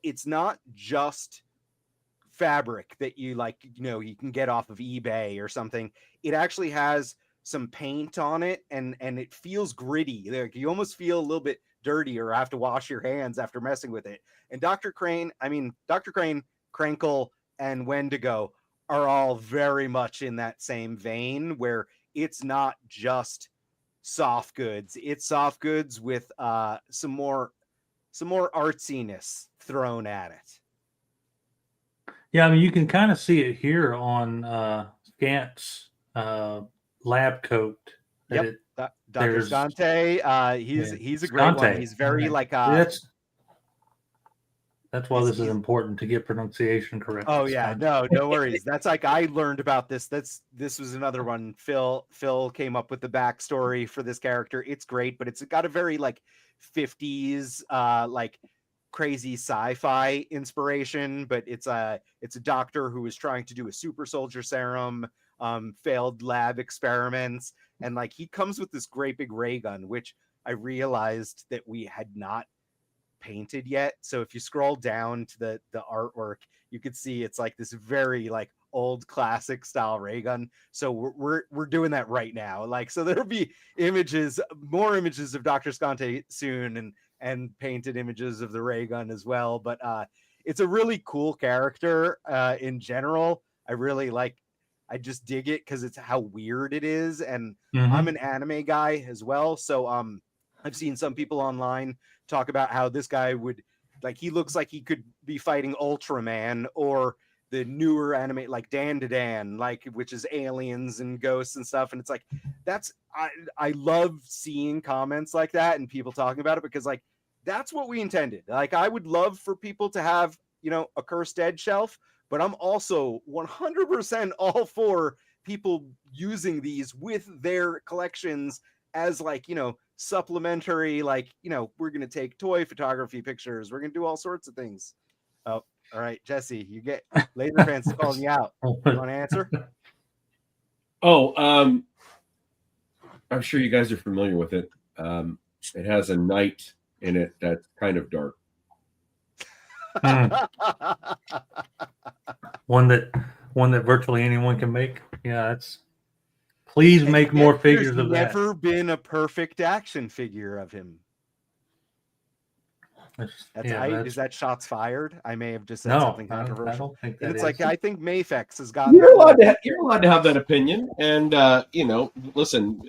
it's not just fabric that you like, you can get off of eBay or something. It actually has some paint on it, and it feels gritty. Like, you almost feel a little bit dirty or have to wash your hands after messing with it. And Dr. Crane, Krankle, and Wendigo are all very much in that same vein, where it's not just soft goods. It's soft goods with some more artsiness thrown at it. Yeah, I mean, you can kind of see it here on Scant's lab coat. Yep. Dr. Scante, he's a great one. He's very like that's why this is important to get pronunciation correct. Oh yeah, no worries. That's like, I learned about this. This was another one. Phil came up with the backstory for this character. It's great, but it's got a very like 50s like crazy sci-fi inspiration. But it's a doctor who is trying to do a super soldier serum. failed lab experiments, and like he comes with this great big ray gun, which I realized that we had not painted yet. So if you scroll down to the artwork, you could see it's like this very like old classic style ray gun. So we're doing that right now. Like, so there'll be images, more images of Dr. Scante soon, and painted images of the ray gun as well. But it's a really cool character in general. I just dig it because it's how weird it is. And I'm an anime guy as well. So I've seen some people online talk about how this guy would, like, he looks like he could be fighting Ultraman or the newer anime like Dan to Dan, like, which is aliens and ghosts and stuff. And it's like, I love seeing comments like that and people talking about it, because like that's what we intended. Like, I would love for people to have, you know, a Cursed Dead shelf, but I'm also 100% all for people using these with their collections as, like, you know, supplementary, like, you know, we're going to take toy photography pictures. We're going to do all sorts of things. Oh, all right, Jesse, you get Laser Fans calling you out. You want to answer? Oh, I'm sure you guys are familiar with it. It has a knight in it that's kind of dark. One that virtually anyone can make. Yeah, that's. Please make more figures of that. There's never been a perfect action figure of him. Is that shots fired? I may have just said something controversial. I don't think that it's is. like, I think Mafex has got. You're allowed to have that opinion, and you know, listen,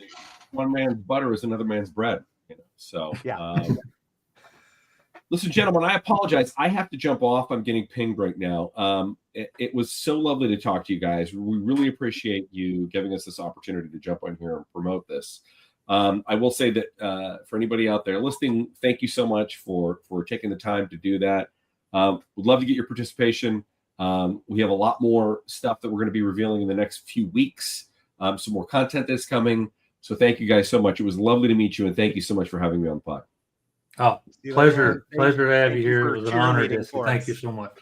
one man's butter is another man's bread. You know, so yeah. Listen, gentlemen, I apologize. I have to jump off. I'm getting pinged right now. It was so lovely to talk to you guys. We really appreciate you giving us this opportunity to jump on here and promote this. I will say that for anybody out there listening, thank you so much for taking the time to do that. We'd love to get your participation. We have a lot more stuff that we're going to be revealing in the next few weeks. Some more content that's coming. So thank you guys so much. It was lovely to meet you, and thank you so much for having me on the pod. Oh, pleasure to have you here. It was an honor, Jesse. Thank you so much.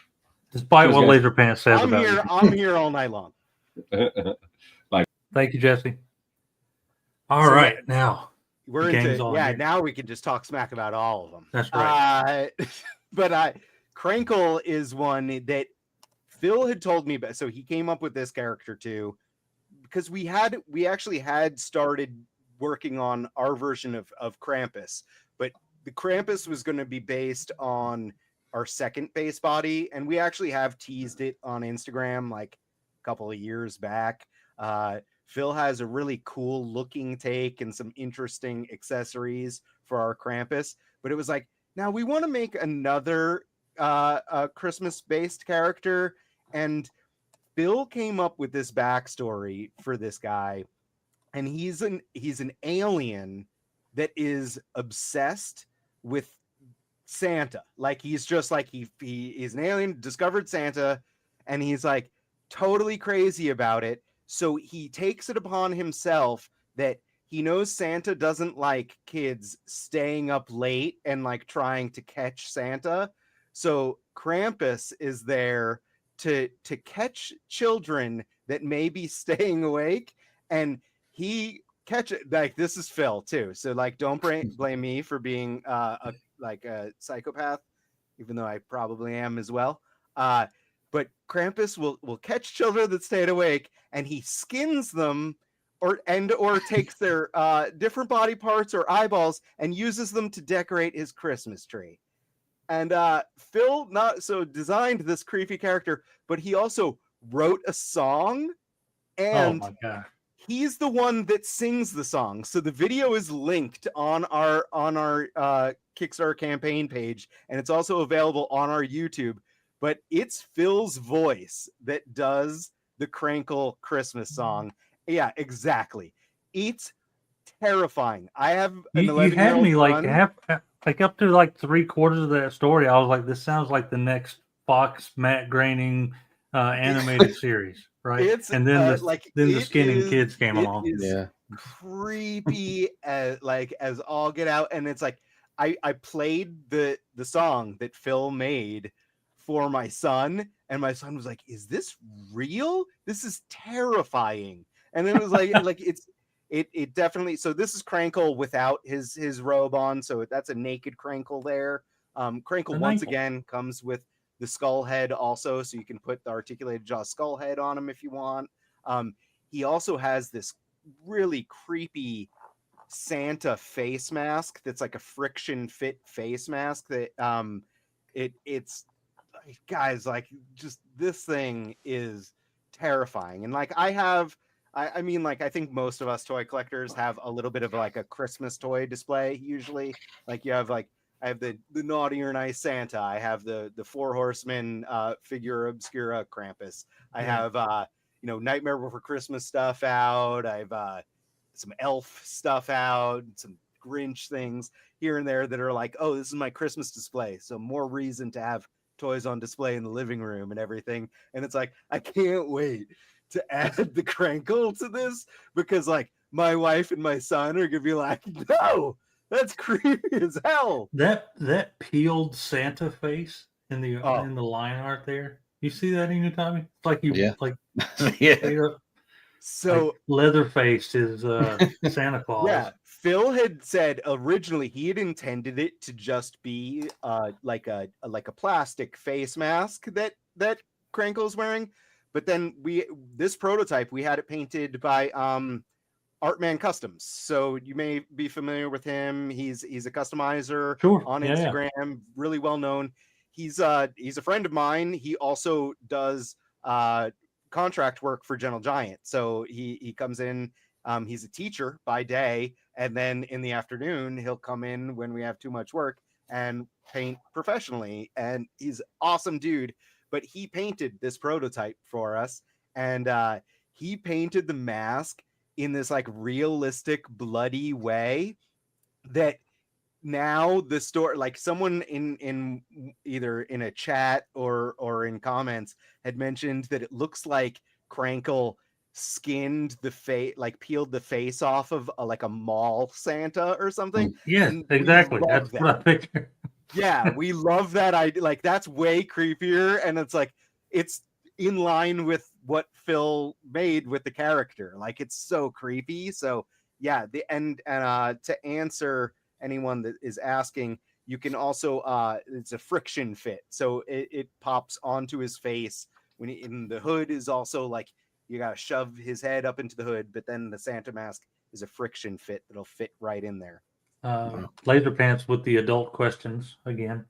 Despite what Laser Pants says about you. I'm here all night long. Bye. Thank you, Jesse. All right, now we're into now we can just talk smack about all of them. That's right. But Crankle is one that Phil had told me about. So he came up with this character too, because we actually had started working on our version of Krampus, but the Krampus was going to be based on our second base body, and we actually have teased it on Instagram like a couple of years back. Phil has a really cool looking take and some interesting accessories for our Krampus, but it was like, now we want to make another Christmas based character, and Phil came up with this backstory for this guy, and he's an alien that is obsessed with Santa. Like, he's just like, he's an alien, discovered Santa, and he's like totally crazy about it. So he takes it upon himself that he knows Santa doesn't like kids staying up late and like trying to catch Santa. So Krampus is there to catch children that may be staying awake, and he catch it. Like, this is Phil too, so like, don't blame me for being a psychopath, even though I probably am as well. But Krampus will catch children that stayed awake, and he skins them or takes their different body parts or eyeballs and uses them to decorate his Christmas tree. And Phil designed this creepy character, but he also wrote a song, and oh my God, he's the one that sings the song. So the video is linked on our Kickstarter campaign page, and it's also available on our YouTube. But it's Phil's voice that does the Crankle Christmas song. Yeah, exactly. It's terrifying. I have an 11-year-old you had me son. like up to like 3/4 of that story. I was like, this sounds like the next Fox Matt Groening animated series, right? And then the skinning kids came along. Yeah, creepy as all get out. And it's like, I played the song that Phil made for my son, and my son was like, "Is this real? This is terrifying." And then it was like, it definitely. So this is Crankle without his robe on, so that's a naked Crankle there. Crankle once again comes with the skull head also, so you can put the articulated jaw skull head on him if you want. He also has this really creepy Santa face mask that's like a friction fit face mask that it's guys, like, just this thing is terrifying. And like I mean, like, I think most of us toy collectors have a little bit of like a Christmas toy display usually. Like you have like, I have the Naughty or Nice Santa. I have the Four Horsemen figure obscura Krampus. I have Nightmare Before Christmas stuff out. I've some elf stuff out, some Grinch things here and there that are like, oh, this is my Christmas display. So more reason to have toys on display in the living room and everything. And it's like, I can't wait to add the Crankle to this, because like my wife and my son are gonna be like, no, that's creepy as hell. That peeled Santa face in the line art there. You see that in Enewtabie? It's like Yeah. So like Leatherface is Santa Claus. Yeah, Phil had said originally he had intended it to just be like a plastic face mask that Crankle's wearing, but then this prototype we had it painted by Artman Customs. So you may be familiar with him. He's a customizer on Instagram, really well known. He's a friend of mine. He also does contract work for Gentle Giant. So he comes in, he's a teacher by day, and then in the afternoon he'll come in when we have too much work and paint professionally. And he's an awesome dude, but he painted this prototype for us, and he painted the mask in this like realistic bloody way that now the store, like someone in either in a chat or in comments had mentioned that it looks like Crankle skinned the face, like peeled the face off of like a mall Santa or something. Yes, exactly. That's what I picture. Yeah, we love that idea. Like, that's way creepier, and it's like it's in line with what Phil made with the character. Like, it's so creepy. So yeah, and to answer anyone that is asking, you can also it's a friction fit, so it pops onto his face when in the hood is also like you gotta shove his head up into the hood, but then the Santa mask is a friction fit that'll fit right in there. Laser Pants with the adult questions again.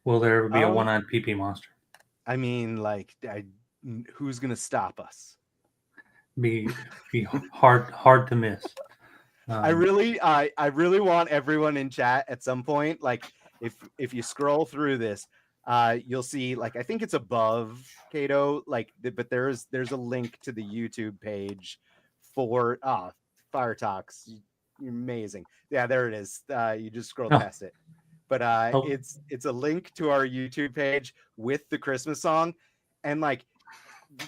Will there ever be a one-eyed pee-pee monster? I mean, like, who's gonna stop us? Be hard to miss. I really want everyone in chat at some point, like if you scroll through this, you'll see, like, I think it's above Cato, like, but there's a link to the YouTube page for Fire Talks. You're amazing. Yeah, there it is. You just scroll past it. But it's a link to our YouTube page with the Christmas song, and like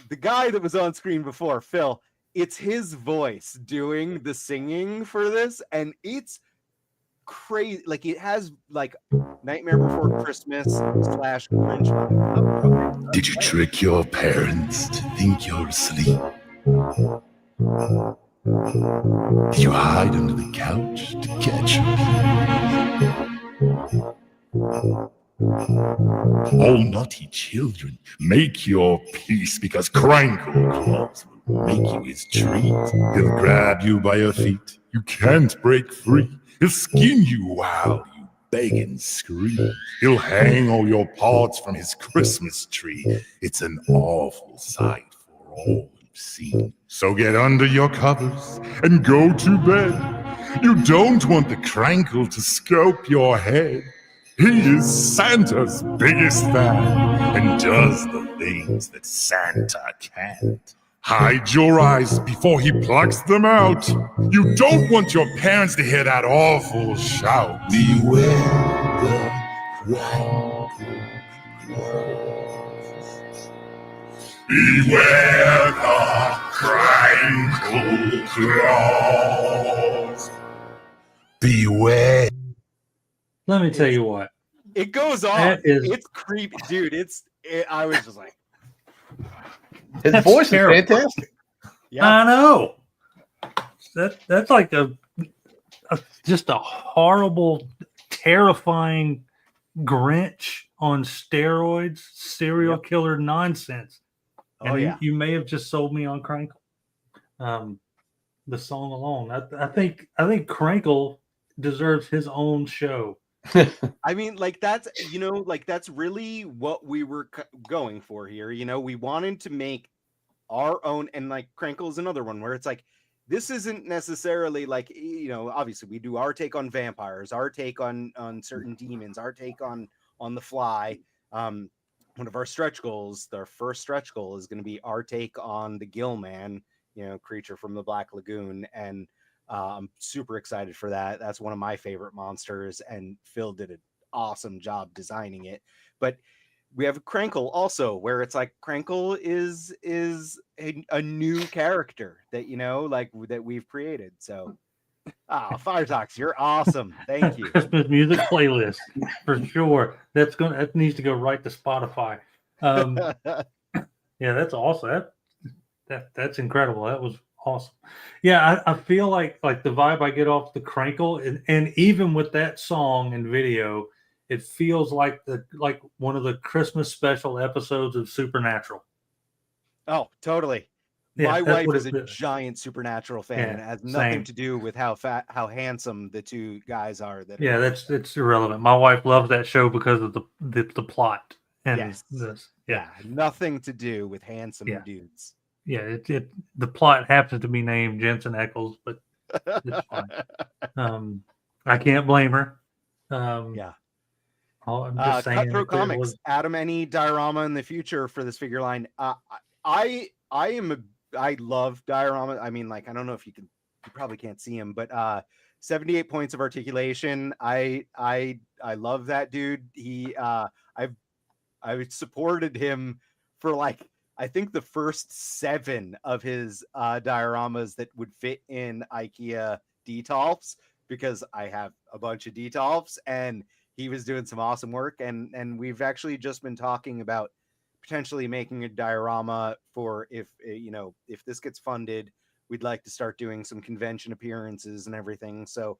the guy that was on screen before, Phil, it's his voice doing the singing for this, and it's crazy. Like, it has like Nightmare Before Christmas / Grinch. Did you trick your parents to think you're asleep? Did you hide under the couch to catch them? All naughty children, make your peace, because Crankle Claus will make you his treat. He'll grab you by your feet, you can't break free. He'll skin you while you beg and scream. He'll hang all your parts from his Christmas tree. It's an awful sight for all who've seen. So get under your covers and go to bed. You don't want the Crankle to scope your head. He is Santa's biggest fan and does the things that Santa can't. Hide your eyes before he plucks them out. You don't want your parents to hear that awful shout. Beware the Crankle Claus. Beware the Crankle Claus. Beware. Let me tell you what. It goes on. That is- It's creepy, dude. I was just like, His That's voice terrible. is fantastic. yeah, I know. That's like just a horrible, terrifying Grinch on steroids, serial killer nonsense. oh And yeah. you may have just sold me on Crankle. The song alone, I think Crankle deserves his own show. I mean, like that's that's really what we were going for here. We wanted to make our own, and like Crankle is another one where it's like this isn't necessarily like obviously we do our take on vampires, our take on certain demons, our take on the fly. One of our stretch goals, our first stretch goal, is going to be our take on the Gill Man, creature from the Black Lagoon, and I'm super excited for that. That's one of my favorite monsters, and Phil did an awesome job designing it. But we have Crankle also, where it's like Crankle is a new character that that we've created. So, Fire Talks, you're awesome. Thank you. Christmas music playlist for sure. That needs to go right to Spotify. Yeah, that's awesome. That's incredible. That was awesome. Yeah, I feel like the vibe I get off the Crankle, and even with that song and video, it feels like one of the Christmas special episodes of Supernatural. Oh, totally. Yeah, My that's wife what is it a is. giant Supernatural fan. Yeah, and it has nothing same. to do with how handsome the two guys are. Yeah, it's irrelevant. My wife loves that show because of the plot and Yes. this. Yeah, nothing to do with handsome Yeah. dudes. Yeah, the plot happens to be named Jensen Ackles, but it's fine. I can't blame her. Yeah. I'm just saying. Cutthroat if there Comics. was- Adam, any diorama in the future for this figure line? I love diorama. I mean, like, I don't know if you probably can't see him, but 78 points of articulation. I love that dude. I've supported him for like I think the first 7 of his dioramas that would fit in IKEA Detolfs, because I have a bunch of Detolfs, and he was doing some awesome work, and we've actually just been talking about potentially making a diorama for if this gets funded, we'd like to start doing some convention appearances and everything. So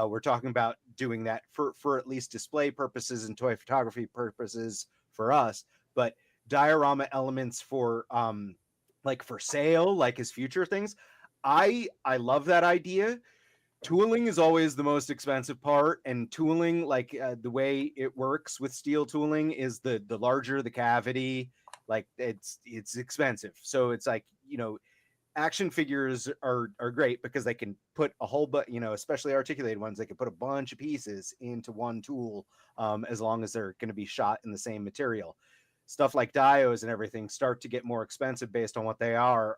we're talking about doing that for at least display purposes and toy photography purposes for us, but diorama elements for like for sale, like as future things. I love that idea. Tooling is always the most expensive part, and tooling, like the way it works with steel tooling, is the larger the cavity, like it's expensive. So it's like action figures are great because they can put a whole especially articulated ones, they can put a bunch of pieces into one tool, as long as they're going to be shot in the same material. Stuff like dios and everything start to get more expensive based on what they are.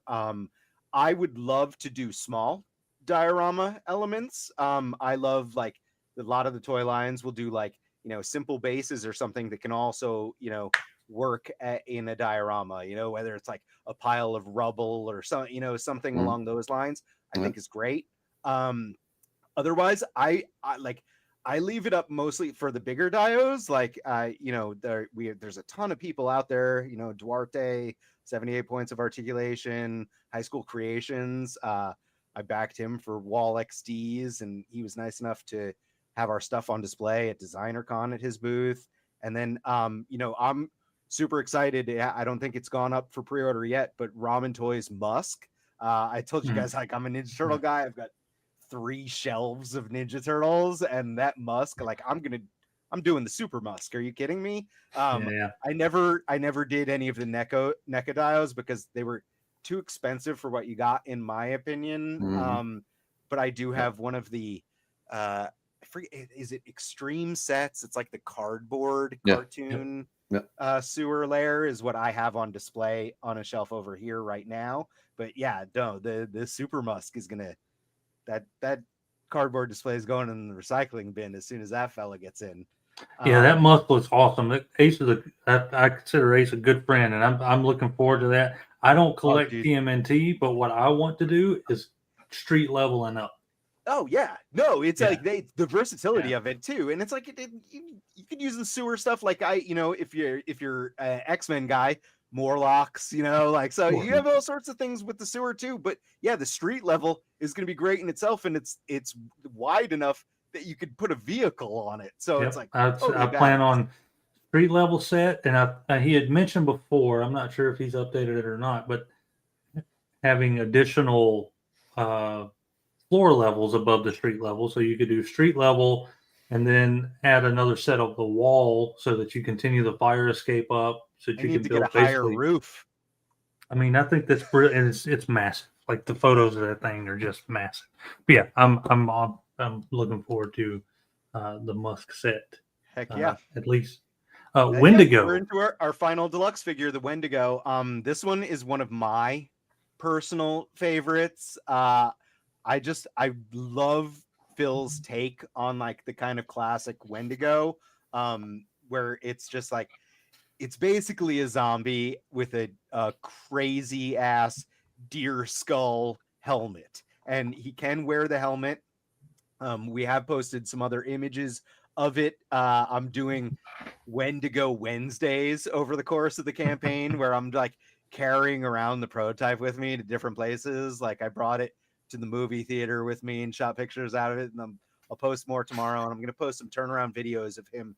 I would love to do small diorama elements. I love, like, a lot of the toy lines will do like simple bases or something that can also work in a diorama, whether it's like a pile of rubble or something along those lines. I think is great. Otherwise, I leave it up mostly for the bigger dios. Like there's a ton of people out there, Duarte, 78 points of articulation, High School Creations. I backed him for Wall XDs, and he was nice enough to have our stuff on display at DesignerCon at his booth. And then I'm super excited. I don't think it's gone up for pre-order yet, but Ramen Toys Musk. I told you guys, like, I'm a Ninja Turtle guy. I've got 3 shelves of Ninja Turtles, and that Musk, like, I'm doing the Super Musk. Are you kidding me? yeah. I never did any of the NECA dios because they were too expensive for what you got, in my opinion. But I do have one of the I forget, is it Extreme Sets? It's like the cardboard cartoon sewer layer is what I have on display on a shelf over here right now. But yeah, no, the Super Musk is gonna that cardboard display is going in the recycling bin as soon as that fella gets in. Yeah, that Musk looks awesome. Ace I consider Ace a good friend, and I'm looking forward to that. I don't collect TMNT, but what I want to do is street leveling up. Oh yeah, no, it's Yeah. like the versatility of it too, and it's like you could use the sewer stuff. Like if you're X-Men guy, Morlocks, like so you have all sorts of things with the sewer too. But yeah, the street level is going to be great in itself, and it's wide enough that you could put a vehicle on it. So it's like I plan on street level set, and he had mentioned before. I'm not sure if he's updated it or not, but having additional floor levels above the street level, so you could do street level and then add another set of the wall so that you continue the fire escape up, so that I you need can to build get a higher roof. I mean, I think that's brilliant, and it's massive. Like the photos of that thing are just massive. But yeah, I'm looking forward to the Musk set. Heck yeah. At least Yeah, Wendigo. we're into our final deluxe figure, the Wendigo. This one is one of my personal favorites. I love Phil's take on like the kind of classic Wendigo, where it's just like it's basically a zombie with a crazy ass deer skull helmet, and he can wear the helmet. We have posted some other images of it. I'm doing Wendigo Wednesdays over the course of the campaign, where I'm like carrying around the prototype with me to different places. Like I brought it to the movie theater with me and shot pictures out of it, and I'll post more tomorrow. And I'm going to post some turnaround videos of him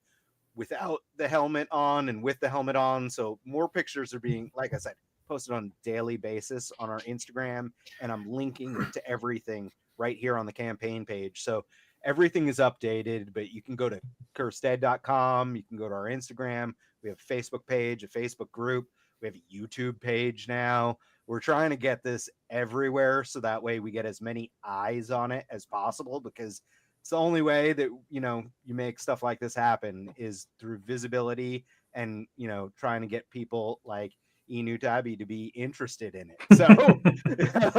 without the helmet on and with the helmet on. So more pictures are being, like I said, posted on a daily basis on our Instagram, and I'm linking to everything right here on the campaign page. So everything is updated, but you can go to curseddead.com. You can go to our Instagram. We have a Facebook page, a Facebook group. We have a YouTube page now. We're trying to get this everywhere so that way we get as many eyes on it as possible, because it's the only way that, you make stuff like this happen is through visibility and, trying to get people like Enewtabie to be interested in it. So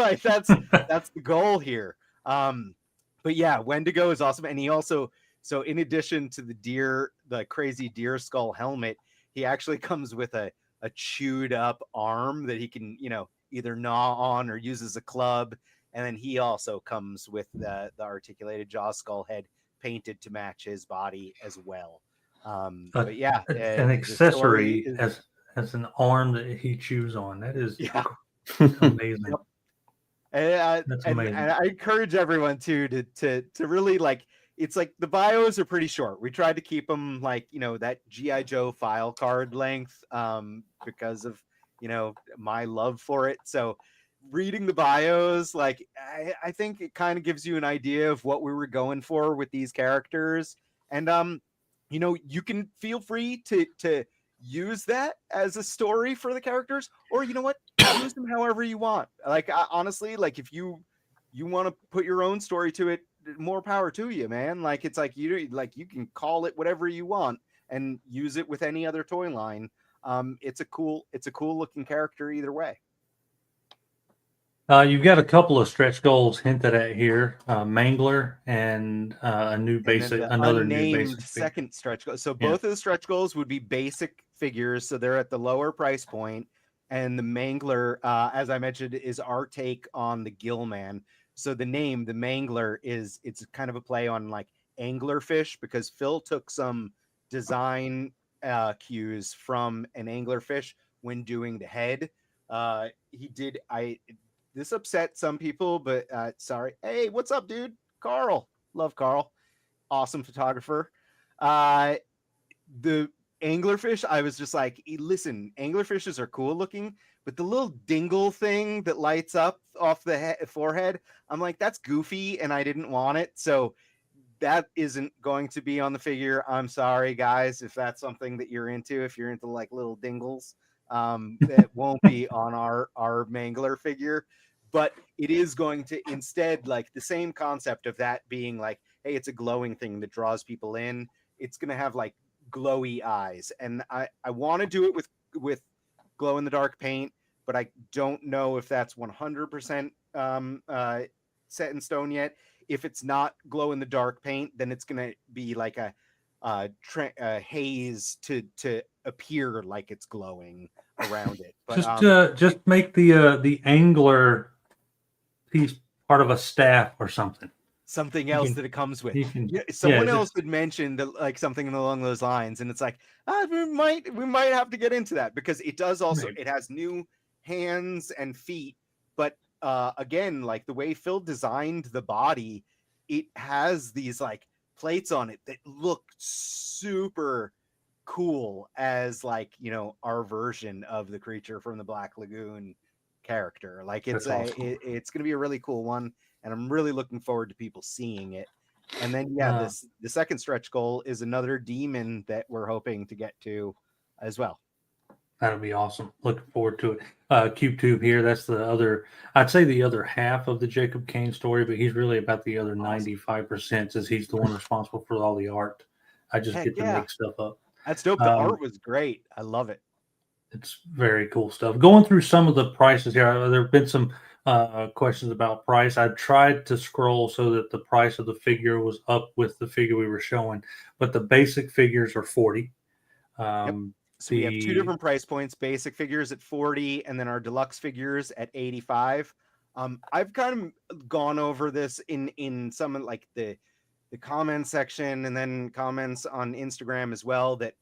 like that's the goal here. But yeah, Wendigo is awesome. And he also, so in addition to the crazy deer skull helmet, he actually comes with a chewed up arm that he can, either gnaw on or use as a club. And then he also comes with the articulated jaw skull head painted to match his body as well. But yeah, an accessory as an arm that he chews on. That is amazing. Yep. That's amazing. And I encourage everyone to really like. It's like the bios are pretty short. We tried to keep them like that G.I. Joe file card length because of my love for it. So reading the bios, like I think it kind of gives you an idea of what we were going for with these characters, and you can feel free to use that as a story for the characters, or use them however you want. Like honestly, like if you want to put your own story to it, more power to you, man. Like it's like you can call it whatever you want and use it with any other toy line. It's a cool looking character either way. You've got a couple of stretch goals hinted at here, Mangler and a new basic, another new basic second stretch goal. So both of the stretch goals would be basic figures, so they're at the lower price point. And the Mangler, as I mentioned, is our take on the Gillman. So the name, the Mangler, it's kind of a play on like anglerfish, because Phil took some design cues from an anglerfish when doing the head. This upset some people, but sorry. Hey, what's up, dude? Carl. Love Carl. Awesome photographer. The anglerfish, I was just like, listen, anglerfishes are cool looking, but the little dingle thing that lights up off the forehead, I'm like, that's goofy, and I didn't want it. So that isn't going to be on the figure. I'm sorry, guys, if that's something that you're into, if you're into like little dingles. It won't be on our Mangler figure, but it is going to instead, like the same concept of that being like, hey, it's a glowing thing that draws people in. It's going to have like glowy eyes, and I want to do it with glow in the dark paint, but I don't know if that's 100% set in stone yet. If it's not glow in the dark paint, then it's going to be like a haze to appear like it's glowing around it. But, just make the angler piece part of a staff or something. something You else can- that it comes with. you can- Someone yeah, else had mentioned like something along those lines, and it's like, we might have to get into that, because it does also, Maybe. it has new hands and feet, but again, like the way Phil designed the body, it has these like plates on it that look super cool as like, you know, our version of the creature from the Black Lagoon character. Like it's That's awesome. it's gonna be a really cool one, and I'm really looking forward to people seeing it. And then the second stretch goal is another demon that we're hoping to get to as well. That'll be awesome. Looking forward to it. Cube Tube here. That's the other. I'd say the other half of the Jacob Kane story, but he's really about the other 95%, since he's the one responsible for all the art. I just Heck get to yeah. make stuff up. That's dope. The art was great. I love it. It's very cool stuff. Going through some of the prices here, there have been some questions about price. I tried to scroll so that the price of the figure was up with the figure we were showing, but the basic figures are 40. So we have two different price points: basic figures at 40, and then our deluxe figures at 85. I've kind of gone over this in some of like the comment section, and then comments on Instagram as well, that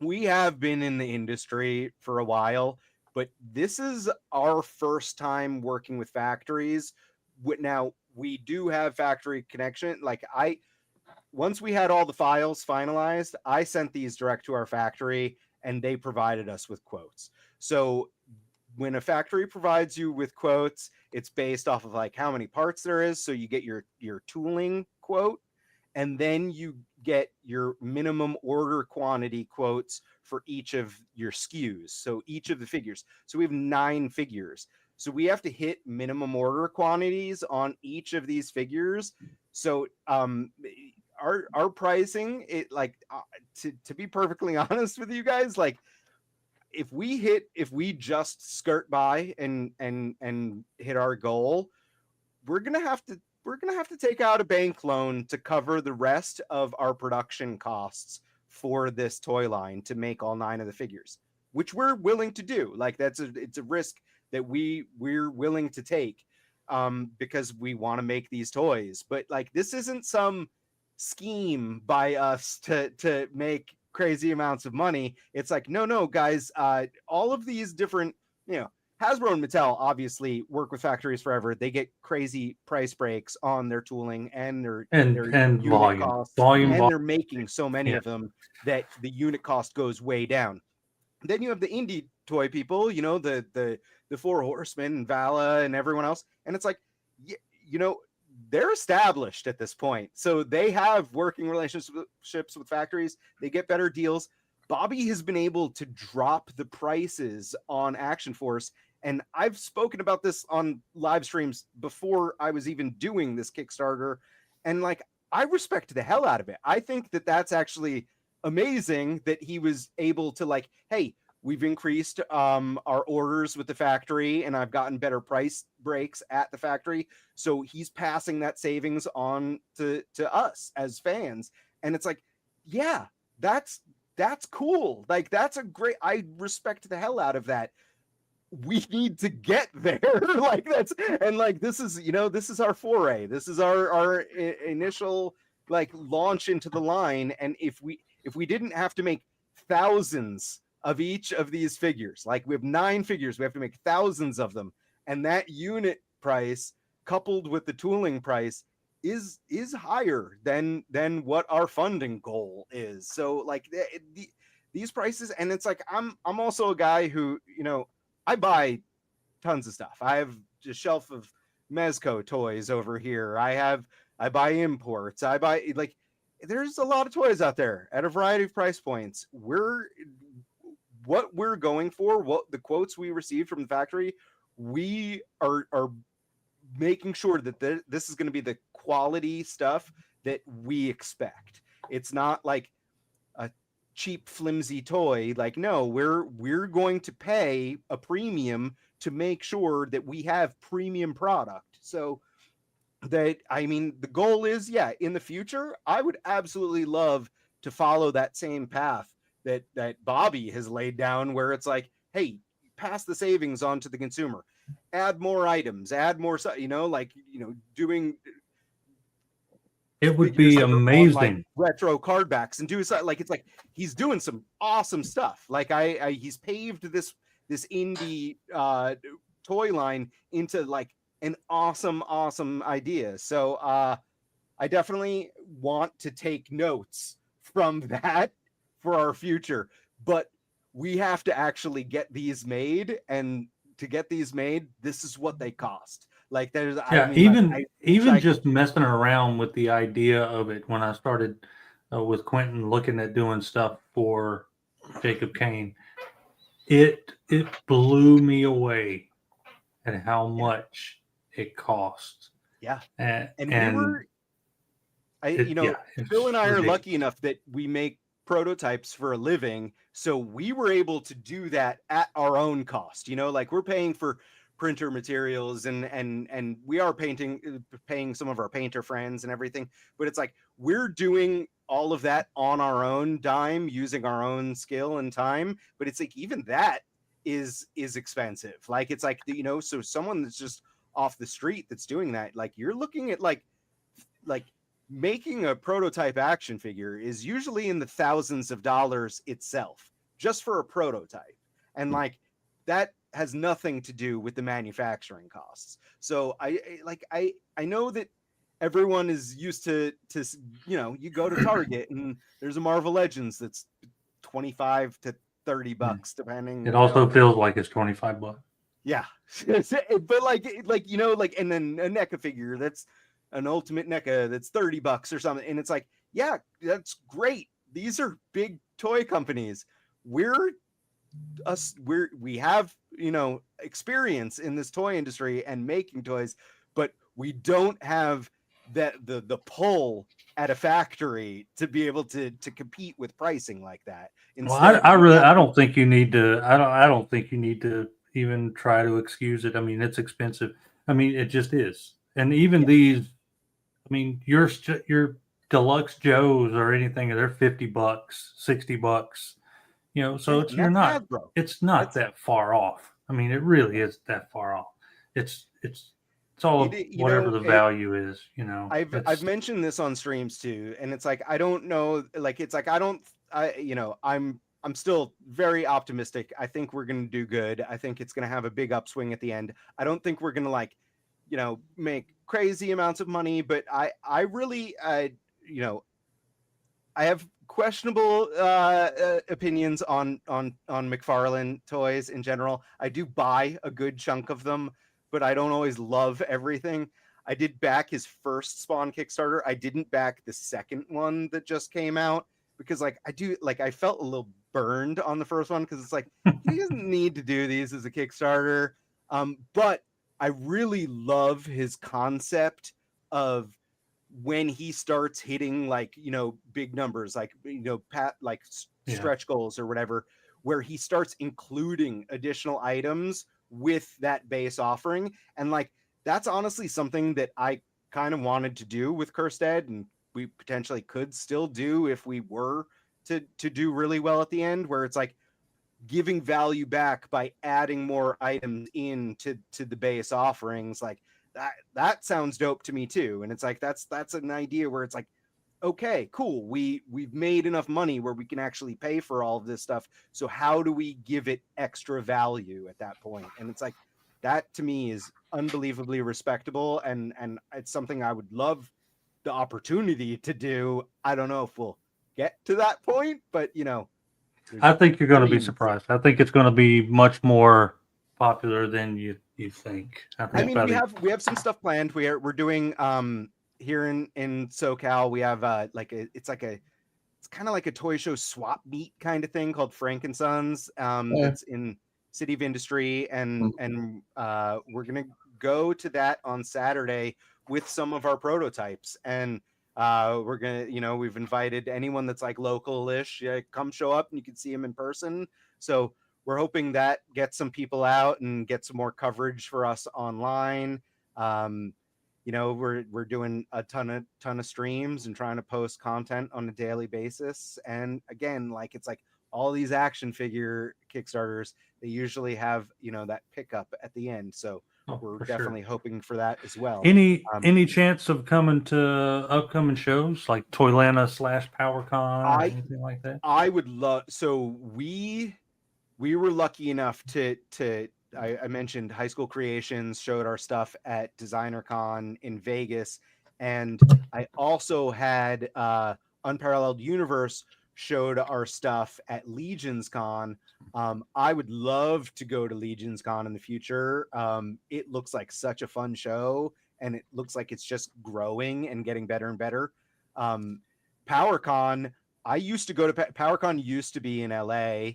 we have been in the industry for a while, but this is our first time working with factories. Now we do have factory connection. Like once we had all the files finalized, I sent these direct to our factory, and they provided us with quotes. So when a factory provides you with quotes, it's based off of like how many parts there is. So you get your tooling quote, and then you get your minimum order quantity quotes for each of your SKUs. So each of the figures. So we have 9 figures. So we have to hit minimum order quantities on each of these figures. So our pricing, it like to be perfectly honest with you guys, like if we just skirt by and hit our goal, we're gonna have to take out a bank loan to cover the rest of our production costs for this toy line to make all 9 of the figures, which we're willing to do. Like it's a risk that we're willing to take, because we want to make these toys. But like this isn't some scheme by us to make crazy amounts of money. It's like, no, guys, all of these different, Hasbro and Mattel obviously work with factories forever. They get crazy price breaks on their tooling and their unit volume. costs, Volume. and they're making so many Yeah. of them that the unit cost goes way down. Then you have the indie toy people, the Four Horsemen and Vala and everyone else, and it's like, they're established at this point, so they have working relationships with factories. They get better deals. Bobby has been able to drop the prices on Action Force, and I've spoken about this on live streams before I was even doing this Kickstarter, and like I respect the hell out of it. I think that that's actually amazing that he was able to like, hey, we've increased our orders with the factory, and I've gotten better price breaks at the factory. So he's passing that savings on to us as fans. And it's like, yeah, that's cool. Like that's a great, I respect the hell out of that. We need to get there. Like this is our foray. This is our initial like launch into the line. And if we didn't have to make thousands of each of these figures, like we have 9 figures, we have to make thousands of them, and that unit price coupled with the tooling price is higher than what our funding goal is. So like these prices, and it's like I'm also a guy who, I buy tons of stuff. I have a shelf of Mezco toys over here. I buy imports. I buy, like, there's a lot of toys out there at a variety of price points. What we're going for, what the quotes we received from the factory, we are making sure that this is going to be the quality stuff that we expect. It's not like a cheap flimsy toy. Like, no, we're going to pay a premium to make sure that we have premium product. So that, I mean, the goal is, in the future, I would absolutely love to follow that same path that Bobby has laid down, where it's like, hey, pass the savings on to the consumer, add more items, add more, doing It would figures be that are on, like, amazing. retro card backs and do so, like, it's like he's doing some awesome stuff. Like he's paved this indie toy line into like an awesome idea. So I definitely want to take notes from that for our future, but we have to actually get these made, and to get these made, this is what they cost. Like there's, Yeah, I mean, like, I wish I just could- messing around with the idea of it when I started with Quentin looking at doing stuff for Jacob Kane, it blew me away at how much it costs. yeah. And And we were, Phil and I are lucky enough that we make prototypes for a living, so we were able to do that at our own cost. Like we're paying for printer materials and we are paying some of our painter friends and everything, but it's like we're doing all of that on our own dime using our own skill and time. But it's like even that is expensive. Like it's like, so someone that's just off the street that's doing that, like you're looking at like making a prototype action figure is usually in the thousands of dollars itself, just for a prototype. And like that has nothing to do with the manufacturing costs. So I know that everyone is used to you go to Target and there's a Marvel Legends that's 25 to 30 bucks depending. It also feels like it's $25. Yeah. But like and then a NECA figure that's an Ultimate NECA that's 30 bucks or something, and it's like, yeah, that's great. These are big toy companies. We have experience in this toy industry and making toys, but we don't have the pull at a factory to be able to compete with pricing like that. Instead, I don't think you need to. I don't think you need to even try to excuse it. I mean, it's expensive. I mean, it just is. And even these, I mean, your deluxe Joes or anything, they're $50, $60. So it's not that far off. I mean, it really is that far off. It's all whatever the value is. I've mentioned this on streams too, and it's like I don't know. Like it's like I'm still very optimistic. I think we're going to do good. I think it's going to have a big upswing at the end. I don't think we're going to make crazy amounts of money, but I really I have questionable opinions on McFarlane toys in general. I do buy a good chunk of them, but I don't always love everything. I did back his first Spawn Kickstarter. I didn't back the second one that just came out because I felt a little burned on the first one because it's like he doesn't need to do these as a Kickstarter. But I really love his concept of when he starts hitting big numbers, stretch goals or whatever, where he starts including additional items with that base offering. And that's honestly something that I kind of wanted to do with Cursed Dead, and we potentially could still do if we were to do really well at the end, where it's like giving value back by adding more items into the base offerings. Like that sounds dope to me too. And it's like that's an idea where it's like, okay, cool, we've made enough money where we can actually pay for all of this stuff, so how do we give it extra value at that point? And it's like that to me is unbelievably respectable, and it's something I would love the opportunity to do. I don't know if we'll get to that point, but I think you're going to be surprised. I think it's going to be much more popular than you think. I mean, we have some stuff planned. We're doing here in SoCal. We have it's kind of like a toy show swap meet kind of thing called Frankensons. That's in City of Industry, and we're gonna go to that on Saturday with some of our prototypes, and we're gonna we've invited anyone that's like local-ish, come show up and you can see them in person. So we're hoping that gets some people out and get some more coverage for us online. We're doing a ton of streams and trying to post content on a daily basis. And again, it's like all these action figure Kickstarters, they usually have, you know, that pickup at the end. So we're for definitely sure. hoping for that as well. Any chance of coming to upcoming shows like Toylanta / PowerCon or anything like that? I would love. So we were lucky enough to I mentioned High School Creations showed our stuff at Designer Con in Vegas, and I also had Unparalleled Universe showed our stuff at Legions Con. I would love to go to Legions Con in the future. It looks like such a fun show, and it looks like it's just growing and getting better and better. PowerCon, I used to go to PowerCon used to be in LA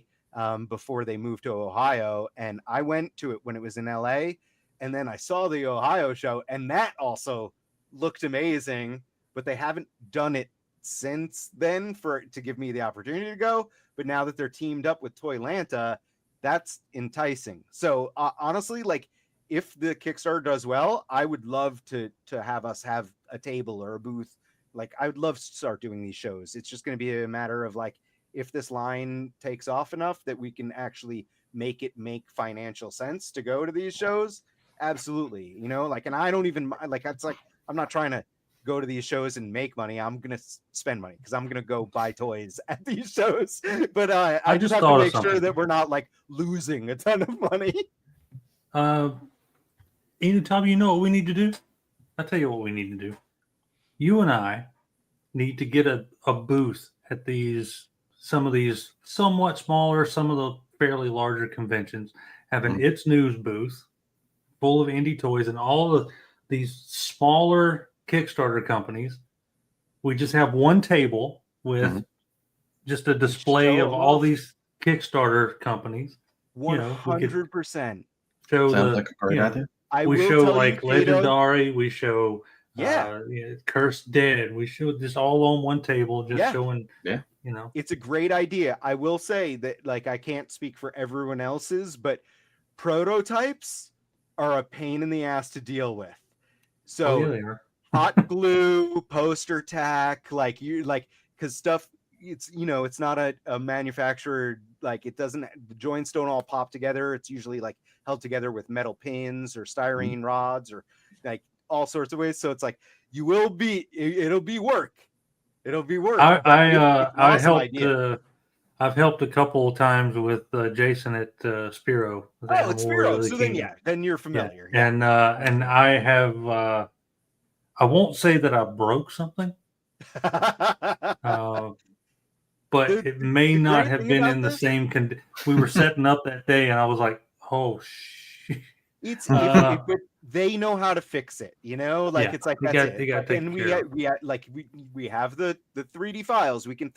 before they moved to Ohio, and I went to it when it was in LA, and then I saw the Ohio show, and that also looked amazing, but they haven't done it since then to give me the opportunity to go. But now that they're teamed up with Toylanta, that's enticing. So honestly, like, if the Kickstarter does well, I would love to have us have a table or a booth. Like, I would love to start doing these shows. It's just going to be a matter of, like, if this line takes off enough that we can actually make it make financial sense to go to these shows. Absolutely. You know, like, and I don't even like, it's like, I'm not trying to go to these shows and make money. I'm going to spend money because I'm going to go buy toys at these shows. But I just have to make sure that we're not like losing a ton of money. Enewtabie, you know what we need to do? I'll tell you what we need to do. You and I need to get a booth at some of these somewhat smaller, some of the fairly larger conventions, have an It's News booth full of indie toys and all these smaller Kickstarter companies. We just have one table with just a display of all these Kickstarter companies. 100%. Show Sounds like a great idea. We show like Legendary, we show Cursed Dead, we show this all on one table, just showing. You know, it's a great idea. I will say that, like, I can't speak for everyone else's, but prototypes are a pain in the ass to deal with. So they are. hot glue, poster tack, like, because stuff, it's, you know, it's not a manufacturer, like, it doesn't, the joints don't all pop together. It's usually like held together with metal pins or styrene rods or like all sorts of ways. So it's like, it'll be work. It'll be work. I helped. I've helped a couple of times with Jason at Spiro. It's Spiro. So then you're familiar. Yeah. And I have. I won't say that I broke something, but it may not have been in the same condition. We were setting up that day, and I was like, "Oh shit!" But they know how to fix it, you know, like, it's like, that's it. And we have the 3D files. We can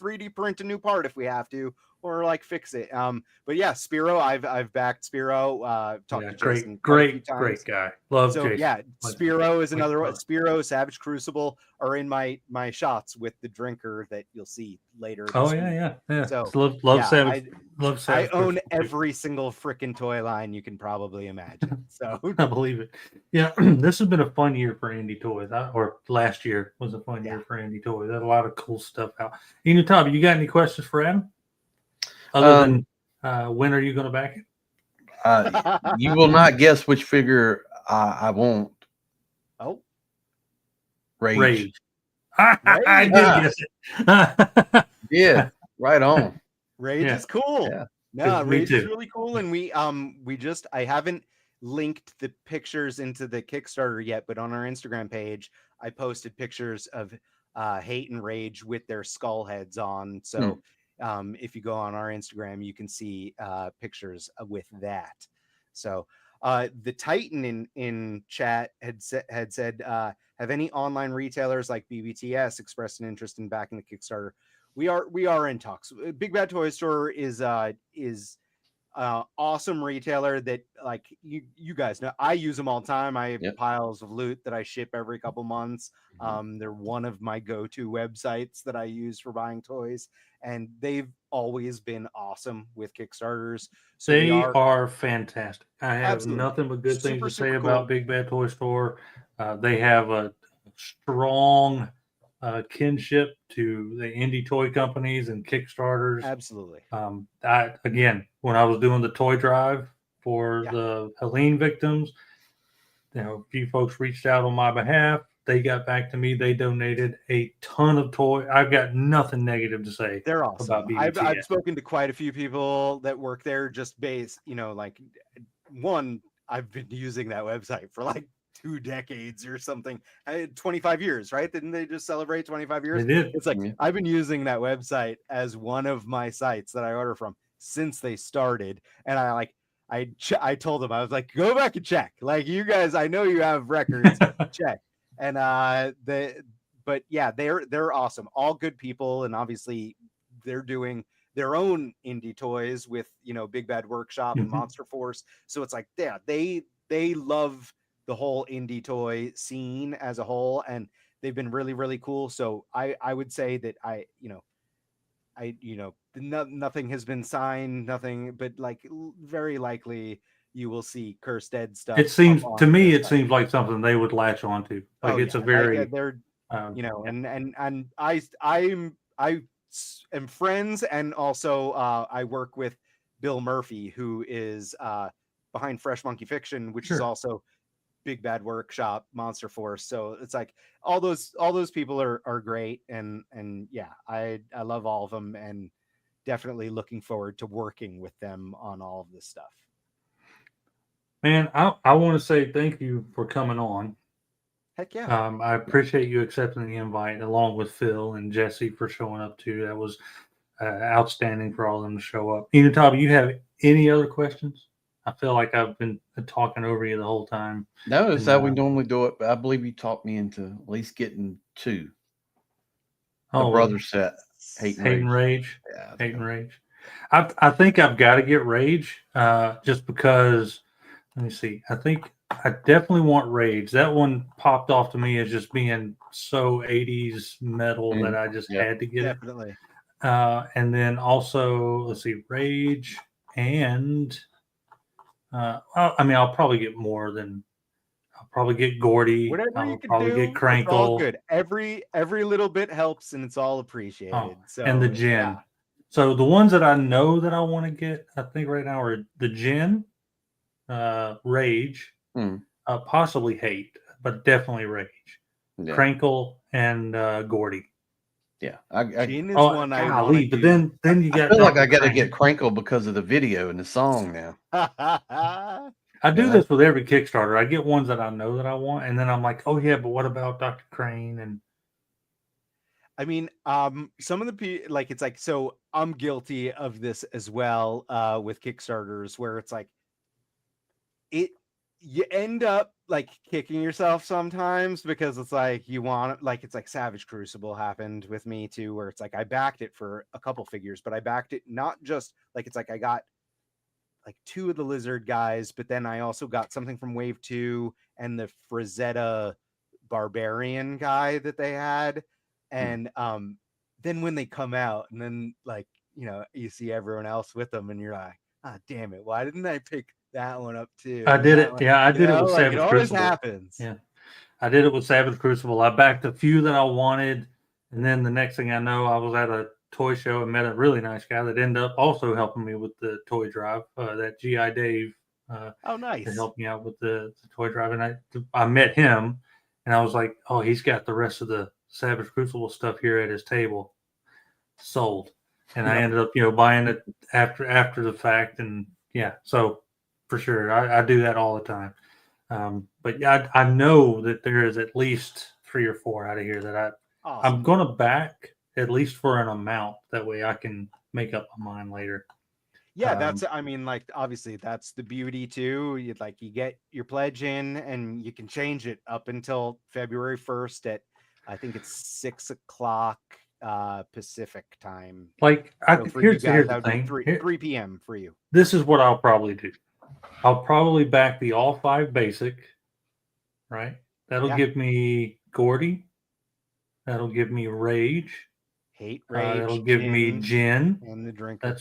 3D print a new part if we have to, or like fix it. But yeah, Spiro, I've backed Spiro. Talked to Jason great guy. Love so, Jason. Yeah, Spiro is another one. Spiro, Savage Crucible are in my shots with the drinker that you'll see later. Oh yeah. So love Savage. Love Savage. I own every single freaking toy line you can probably imagine. So I believe it. Yeah, this has been a fun year for indie toys. Or last year was a fun year for indie toys. There's a lot of cool stuff out. Enewtabie, you got any questions for Adam? Other than when are you going to back it? You will not guess which figure I want. Oh, Rage. I did guess it. Yeah, right on. Rage is cool. Yeah. No, Rage is really cool. And I haven't linked the pictures into the Kickstarter yet, but on our Instagram page, I posted pictures of Hate and Rage with their skull heads on. So if you go on our Instagram, you can see pictures with that. So the Titan in chat had said, have any online retailers like BBTS expressed an interest in backing the Kickstarter? We are in talks. Big Bad Toy Store is awesome retailer that, like, you guys know, I use them all the time. I have piles of loot that I ship every couple months. They're one of my go-to websites that I use for buying toys, and they've always been awesome with Kickstarters. So they are fantastic. I have nothing but good things to say about Big Bad Toy Store. They have a strong kinship to the indie toy companies and Kickstarters. Absolutely. Again, when I was doing the toy drive for Yeah. the Helene victims, a few folks reached out on my behalf. They got back to me. They donated a ton of toy. I've got nothing negative to say. They're awesome. About BBT. I've spoken to quite a few people that work there just based, like one, I've been using that website for like 2 decades or something. 25 years, right? Didn't they just celebrate 25 years? They did. It's like Yeah. I've been using that website as one of my sites that I order from since they started. And I told them, I was like, go back and check. Like, you guys, I know you have records, check. And but yeah, they're awesome. All good people, and obviously they're doing their own indie toys with Big Bad Workshop and Mhm. Monster Force. So it's like, yeah, they love the whole indie toy scene as a whole, and they've been really, really cool. So I would say that nothing has been signed, nothing, but like very likely you will see Cursed Dead stuff. It seems up to on me, their it site. seems like something they would latch onto. Like it's a very, they're yeah. and I am friends, and also I work with Bill Murphy, who is behind Fresh Monkey Fiction, which is Sure. also Big Bad Workshop, Monster Force. So it's like all those people are great, and yeah, I love all of them, and definitely looking forward to working with them on all of this stuff. Man, I want to say thank you for coming on. Heck yeah. I appreciate you accepting the invite, along with Phil and Jesse for showing up too. That was outstanding for all of them to show up. Enewtabie, you have any other questions? I feel like I've been talking over you the whole time. No, it's And, how we normally do it. But I believe you talked me into at least getting 2. The brother set, Hate and Rage. Yeah, Hate and Rage. I think I've got to get Rage, just because. Let me see. I think I definitely want Rage. That one popped off to me as just being so 80s metal that I just Yep. had to get Definitely. it. And then also, let's see, Rage and I'll probably get more than. I'll probably get Gordy. Whatever I'll you can probably do, get it's all Crankle. good. Every little bit helps, and it's all appreciated. Oh, So and the Gin. yeah. So the ones that I know that I want to get, I think right now are the Gin, Rage, possibly Hate, but definitely Rage, Yeah. Crankle, and Gordy. Yeah, Gin is one I want to but do. then you I got. feel like I Dr. got to Crane. get Crankle because of the video and the song now. I do Yeah. this with every Kickstarter. I get ones that I know that I want, and then I'm like, oh yeah, but what about Dr. Crane? And I mean, some of the like, it's like, so I'm guilty of this as well, with Kickstarters, where it's like you end up like kicking yourself sometimes, because it's like you want, like, it's like Savage Crucible happened with me too, where it's like I backed it for a couple figures, but I backed it not just like, it's like I got like 2 of the lizard guys, but then I also got something from Wave 2 and the Frazetta barbarian guy that they had. And then when they come out, and then like, you see everyone else with them, and you're like, ah, damn it, why didn't I pick that one up too? I did That it. one, Yeah, I did it with like, Savage it always Crucible. happens. Yeah, I did it with Savage Crucible. I backed a few that I wanted, and then the next thing I know, I was at a toy show and met a really nice guy that ended up also helping me with the toy drive. That GI Dave. Oh, nice. To help me out with the toy drive, and I met him, and I was like, oh, he's got the rest of the Savage Crucible stuff here at his table, sold. And I ended up, buying it after the fact, and yeah, so for sure, I do that all the time. But yeah, I know that there is at least 3 or 4 out of here that Awesome. I'm gonna back at least for an amount. That way, I can make up my mind later. Yeah, that's, I mean, like, obviously that's the beauty too. You get your pledge in, and you can change it up until February 1st at, I think it's 6 o'clock Pacific time. Like, So for you here's guys, the that would thing. be 3 p.m. for you. This is what I'll probably do. I'll probably back the all 5 basic, right? That'll give me Gordy. That'll give me Rage. Hate, Rage. That'll give me Gin. And the Drinker.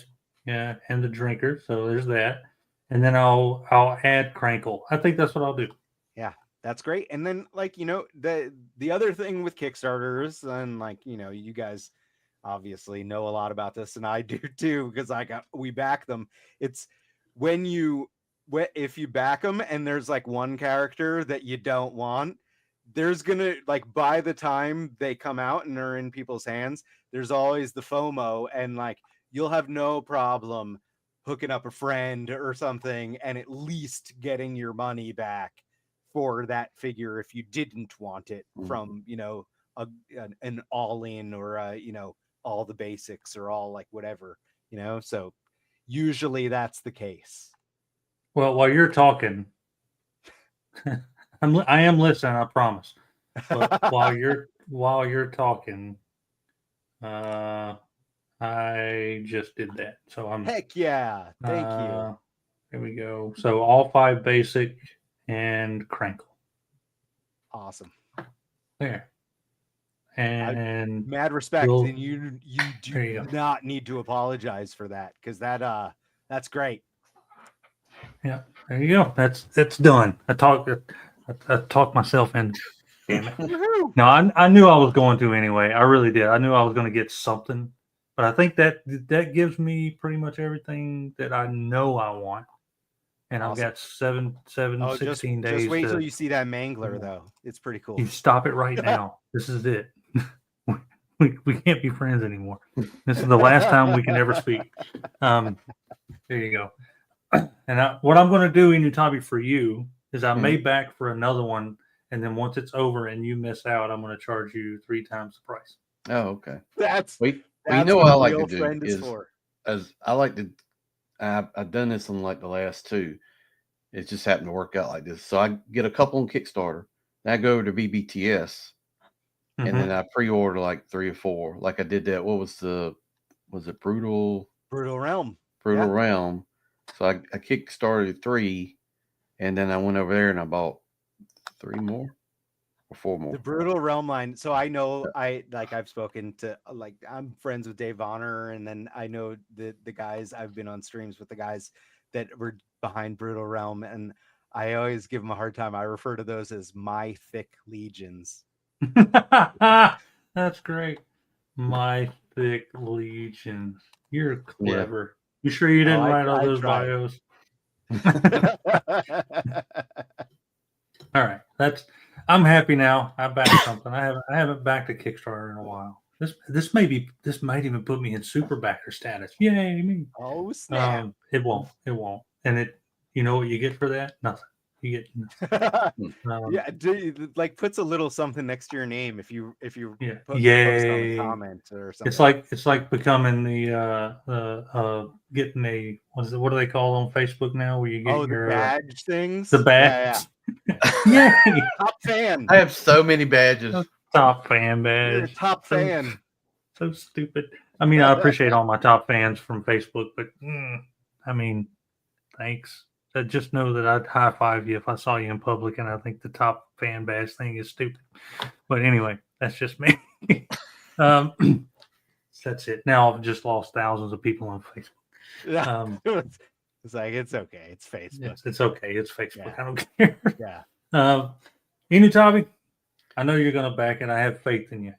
And the Drinker. So there's that. And then I'll add Crankle. I think that's what I'll do. Yeah. That's great. And then like, the other thing with Kickstarters, and like, you guys obviously know a lot about this and I do too, because we back them. It's when if you back them and there's like one character that you don't want, there's gonna, like, by the time they come out and are in people's hands, there's always the FOMO, and like you'll have no problem hooking up a friend or something and at least getting your money back for that figure if you didn't want it from an all-in or all the basics or all like whatever, so usually that's the case. Well, while you're talking, I am listening, I promise. But while you're talking, I just did that. So I'm Heck yeah. Thank you. Here we go. So all 5 basic and Crankle. Awesome. There. And Mad respect. we'll- And you There you do go. not need to apologize for that, because that's great. Yeah, there you go. That's done. I talked myself in. Damn it. Woohoo! No, I knew I was going to anyway. I really did. I knew I was going to get something, but I think that gives me pretty much everything that I know I want. And Awesome. I've got 16 days. Just wait till you see that mangler, though. It's pretty cool. You stop it right now. This is it. We can't be friends anymore. This is the last time we can ever speak. There you go. And what I'm going to do, Enewtabie, for you is I may back for another one, and then once it's over and you miss out, I'm going to charge you 3 times the price. Oh, okay. That's You that's know what what I a like real to do friend is is for. as I like to. I've done this on like the last 2. It just happened to work out like this. So I get a couple on Kickstarter. Then I go over to BBTS, and then I pre-order like 3 or 4. Like I did that. What was it Brutal Realm. Realm? So I kickstarted 3, and then I went over there and I bought 3 more or 4 more. The Brutal Realm line. So I know I've spoken to, like, I'm friends with Dave Vonner, and then I know the guys. I've been on streams with the guys that were behind Brutal Realm, and I always give them a hard time. I refer to those as my thick legions. That's great. My thick legions. You're clever. You sure you didn't write all those bios? All right. I'm happy now. I backed something. I haven't backed a Kickstarter in a while. This might even put me in super backer status. Yay me. Oh snap. It won't. And you know what you get for that? Nothing. You get like puts a little something next to your name if you post on a comment or something. It's like becoming the getting a what do they call on Facebook now where you get your badge things? The badge. Yeah. Yay. Top fan. I have so many badges. Top fan badge. You're a top fan. So stupid. I mean, I appreciate all my top fans from Facebook, but I mean, thanks. Just know that I'd high five you if I saw you in public, and I think the top fan badge thing is stupid. But anyway, that's just me. That's it. Now I've just lost thousands of people on Facebook. It's like, it's okay. It's Facebook. It's okay. It's Facebook. Yeah. I don't care. Yeah. Enewtabie, I know you're going to back it. I have faith in you.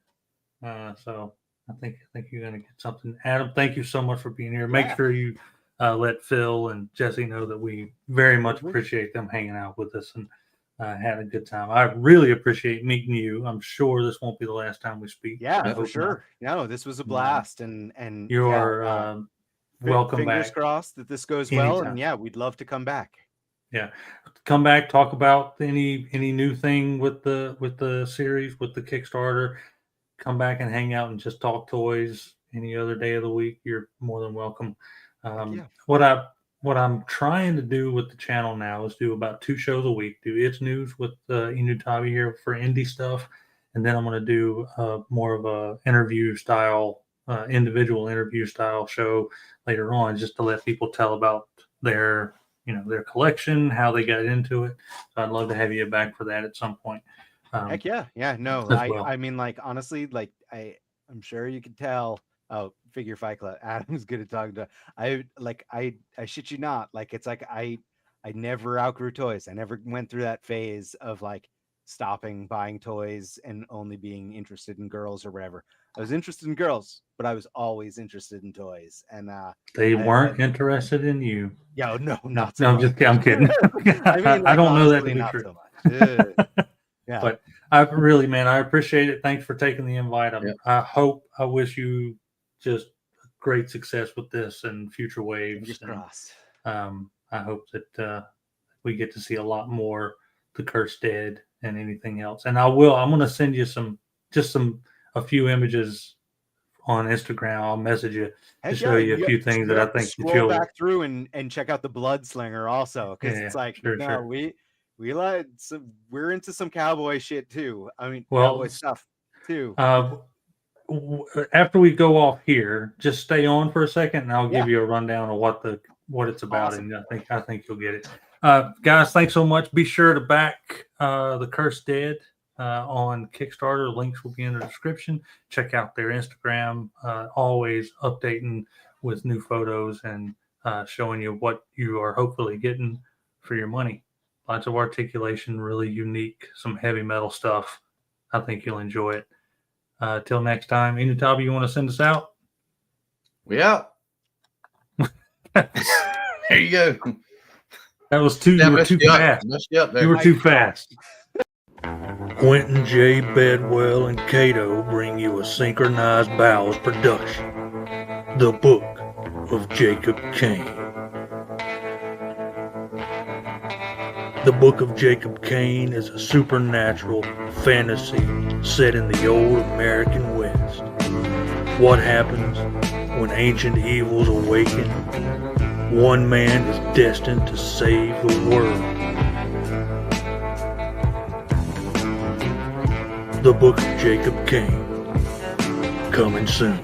So I think you're going to get something. Adam, thank you so much for being here. Make sure you let Phil and Jesse know that we very much appreciate them hanging out with us and had a good time. I really appreciate meeting you. I'm sure this won't be the last time we speak. Yeah, for sure. No, this was a blast, and you are welcome fingers back. Fingers crossed that this goes Anytime. well, and yeah, we'd love to come back. Yeah, come back, talk about any new thing with the series, with the Kickstarter. Come back and hang out and just talk toys any other day of the week. You're more than welcome. What I'm trying to do with the channel now is do about 2 shows a week. Do It's News with Enewtabie here for indie stuff, and then I'm going to do more of a interview style, individual interview style show later on, just to let people tell about their collection, how they got into it. So I'd love to have you back for that at some point. Heck yeah. No, I mean, like, honestly, like I'm sure you could tell. Oh, Figure Fight Club. Adam's good at talking to. I shit you not. Like, it's like I I never outgrew toys. I never went through that phase of like stopping buying toys and only being interested in girls or whatever. I was interested in girls, but I was always interested in toys. And They weren't interested in you. yeah, no, not so No, I'm much. just kidding. I'm kidding. I mean, I like, don't know that to honestly, be not true. so much. Yeah. But I really, man, I appreciate it. Thanks for taking the invite. I wish you just great success with this and future waves. Fingers And, crossed. I hope that we get to see a lot more the Cursed Dead and anything else. And I'm going to send you a few images on Instagram. I'll message you to show you a few things that I think that scroll you'll back through and check out the Bloodslinger also, because Yeah, it's like sure. we like we're into some cowboy shit too. I mean, Well, cowboy stuff too. After we go off here, just stay on for a second, and I'll give Yeah. you a rundown of what it's about, Awesome. and I think you'll get it. Guys, thanks so much. Be sure to back the Cursed Dead on Kickstarter. Links will be in the description. Check out their Instagram. Always updating with new photos and showing you what you are hopefully getting for your money. Lots of articulation, really unique, some heavy metal stuff. I think you'll enjoy it. Till next time, Enewtabie, you want to send us out? We out. There you go. That was too. You were too fast. You were too fast. Quentin J. Bedwell and Cato bring you a Synchronized Bowels production. The Book of Jacob Kane. The Book of Jacob Kane is a supernatural fantasy set in the old American West. What happens when ancient evils awaken? One man is destined to save the world. The Book of Jacob Kane, coming soon.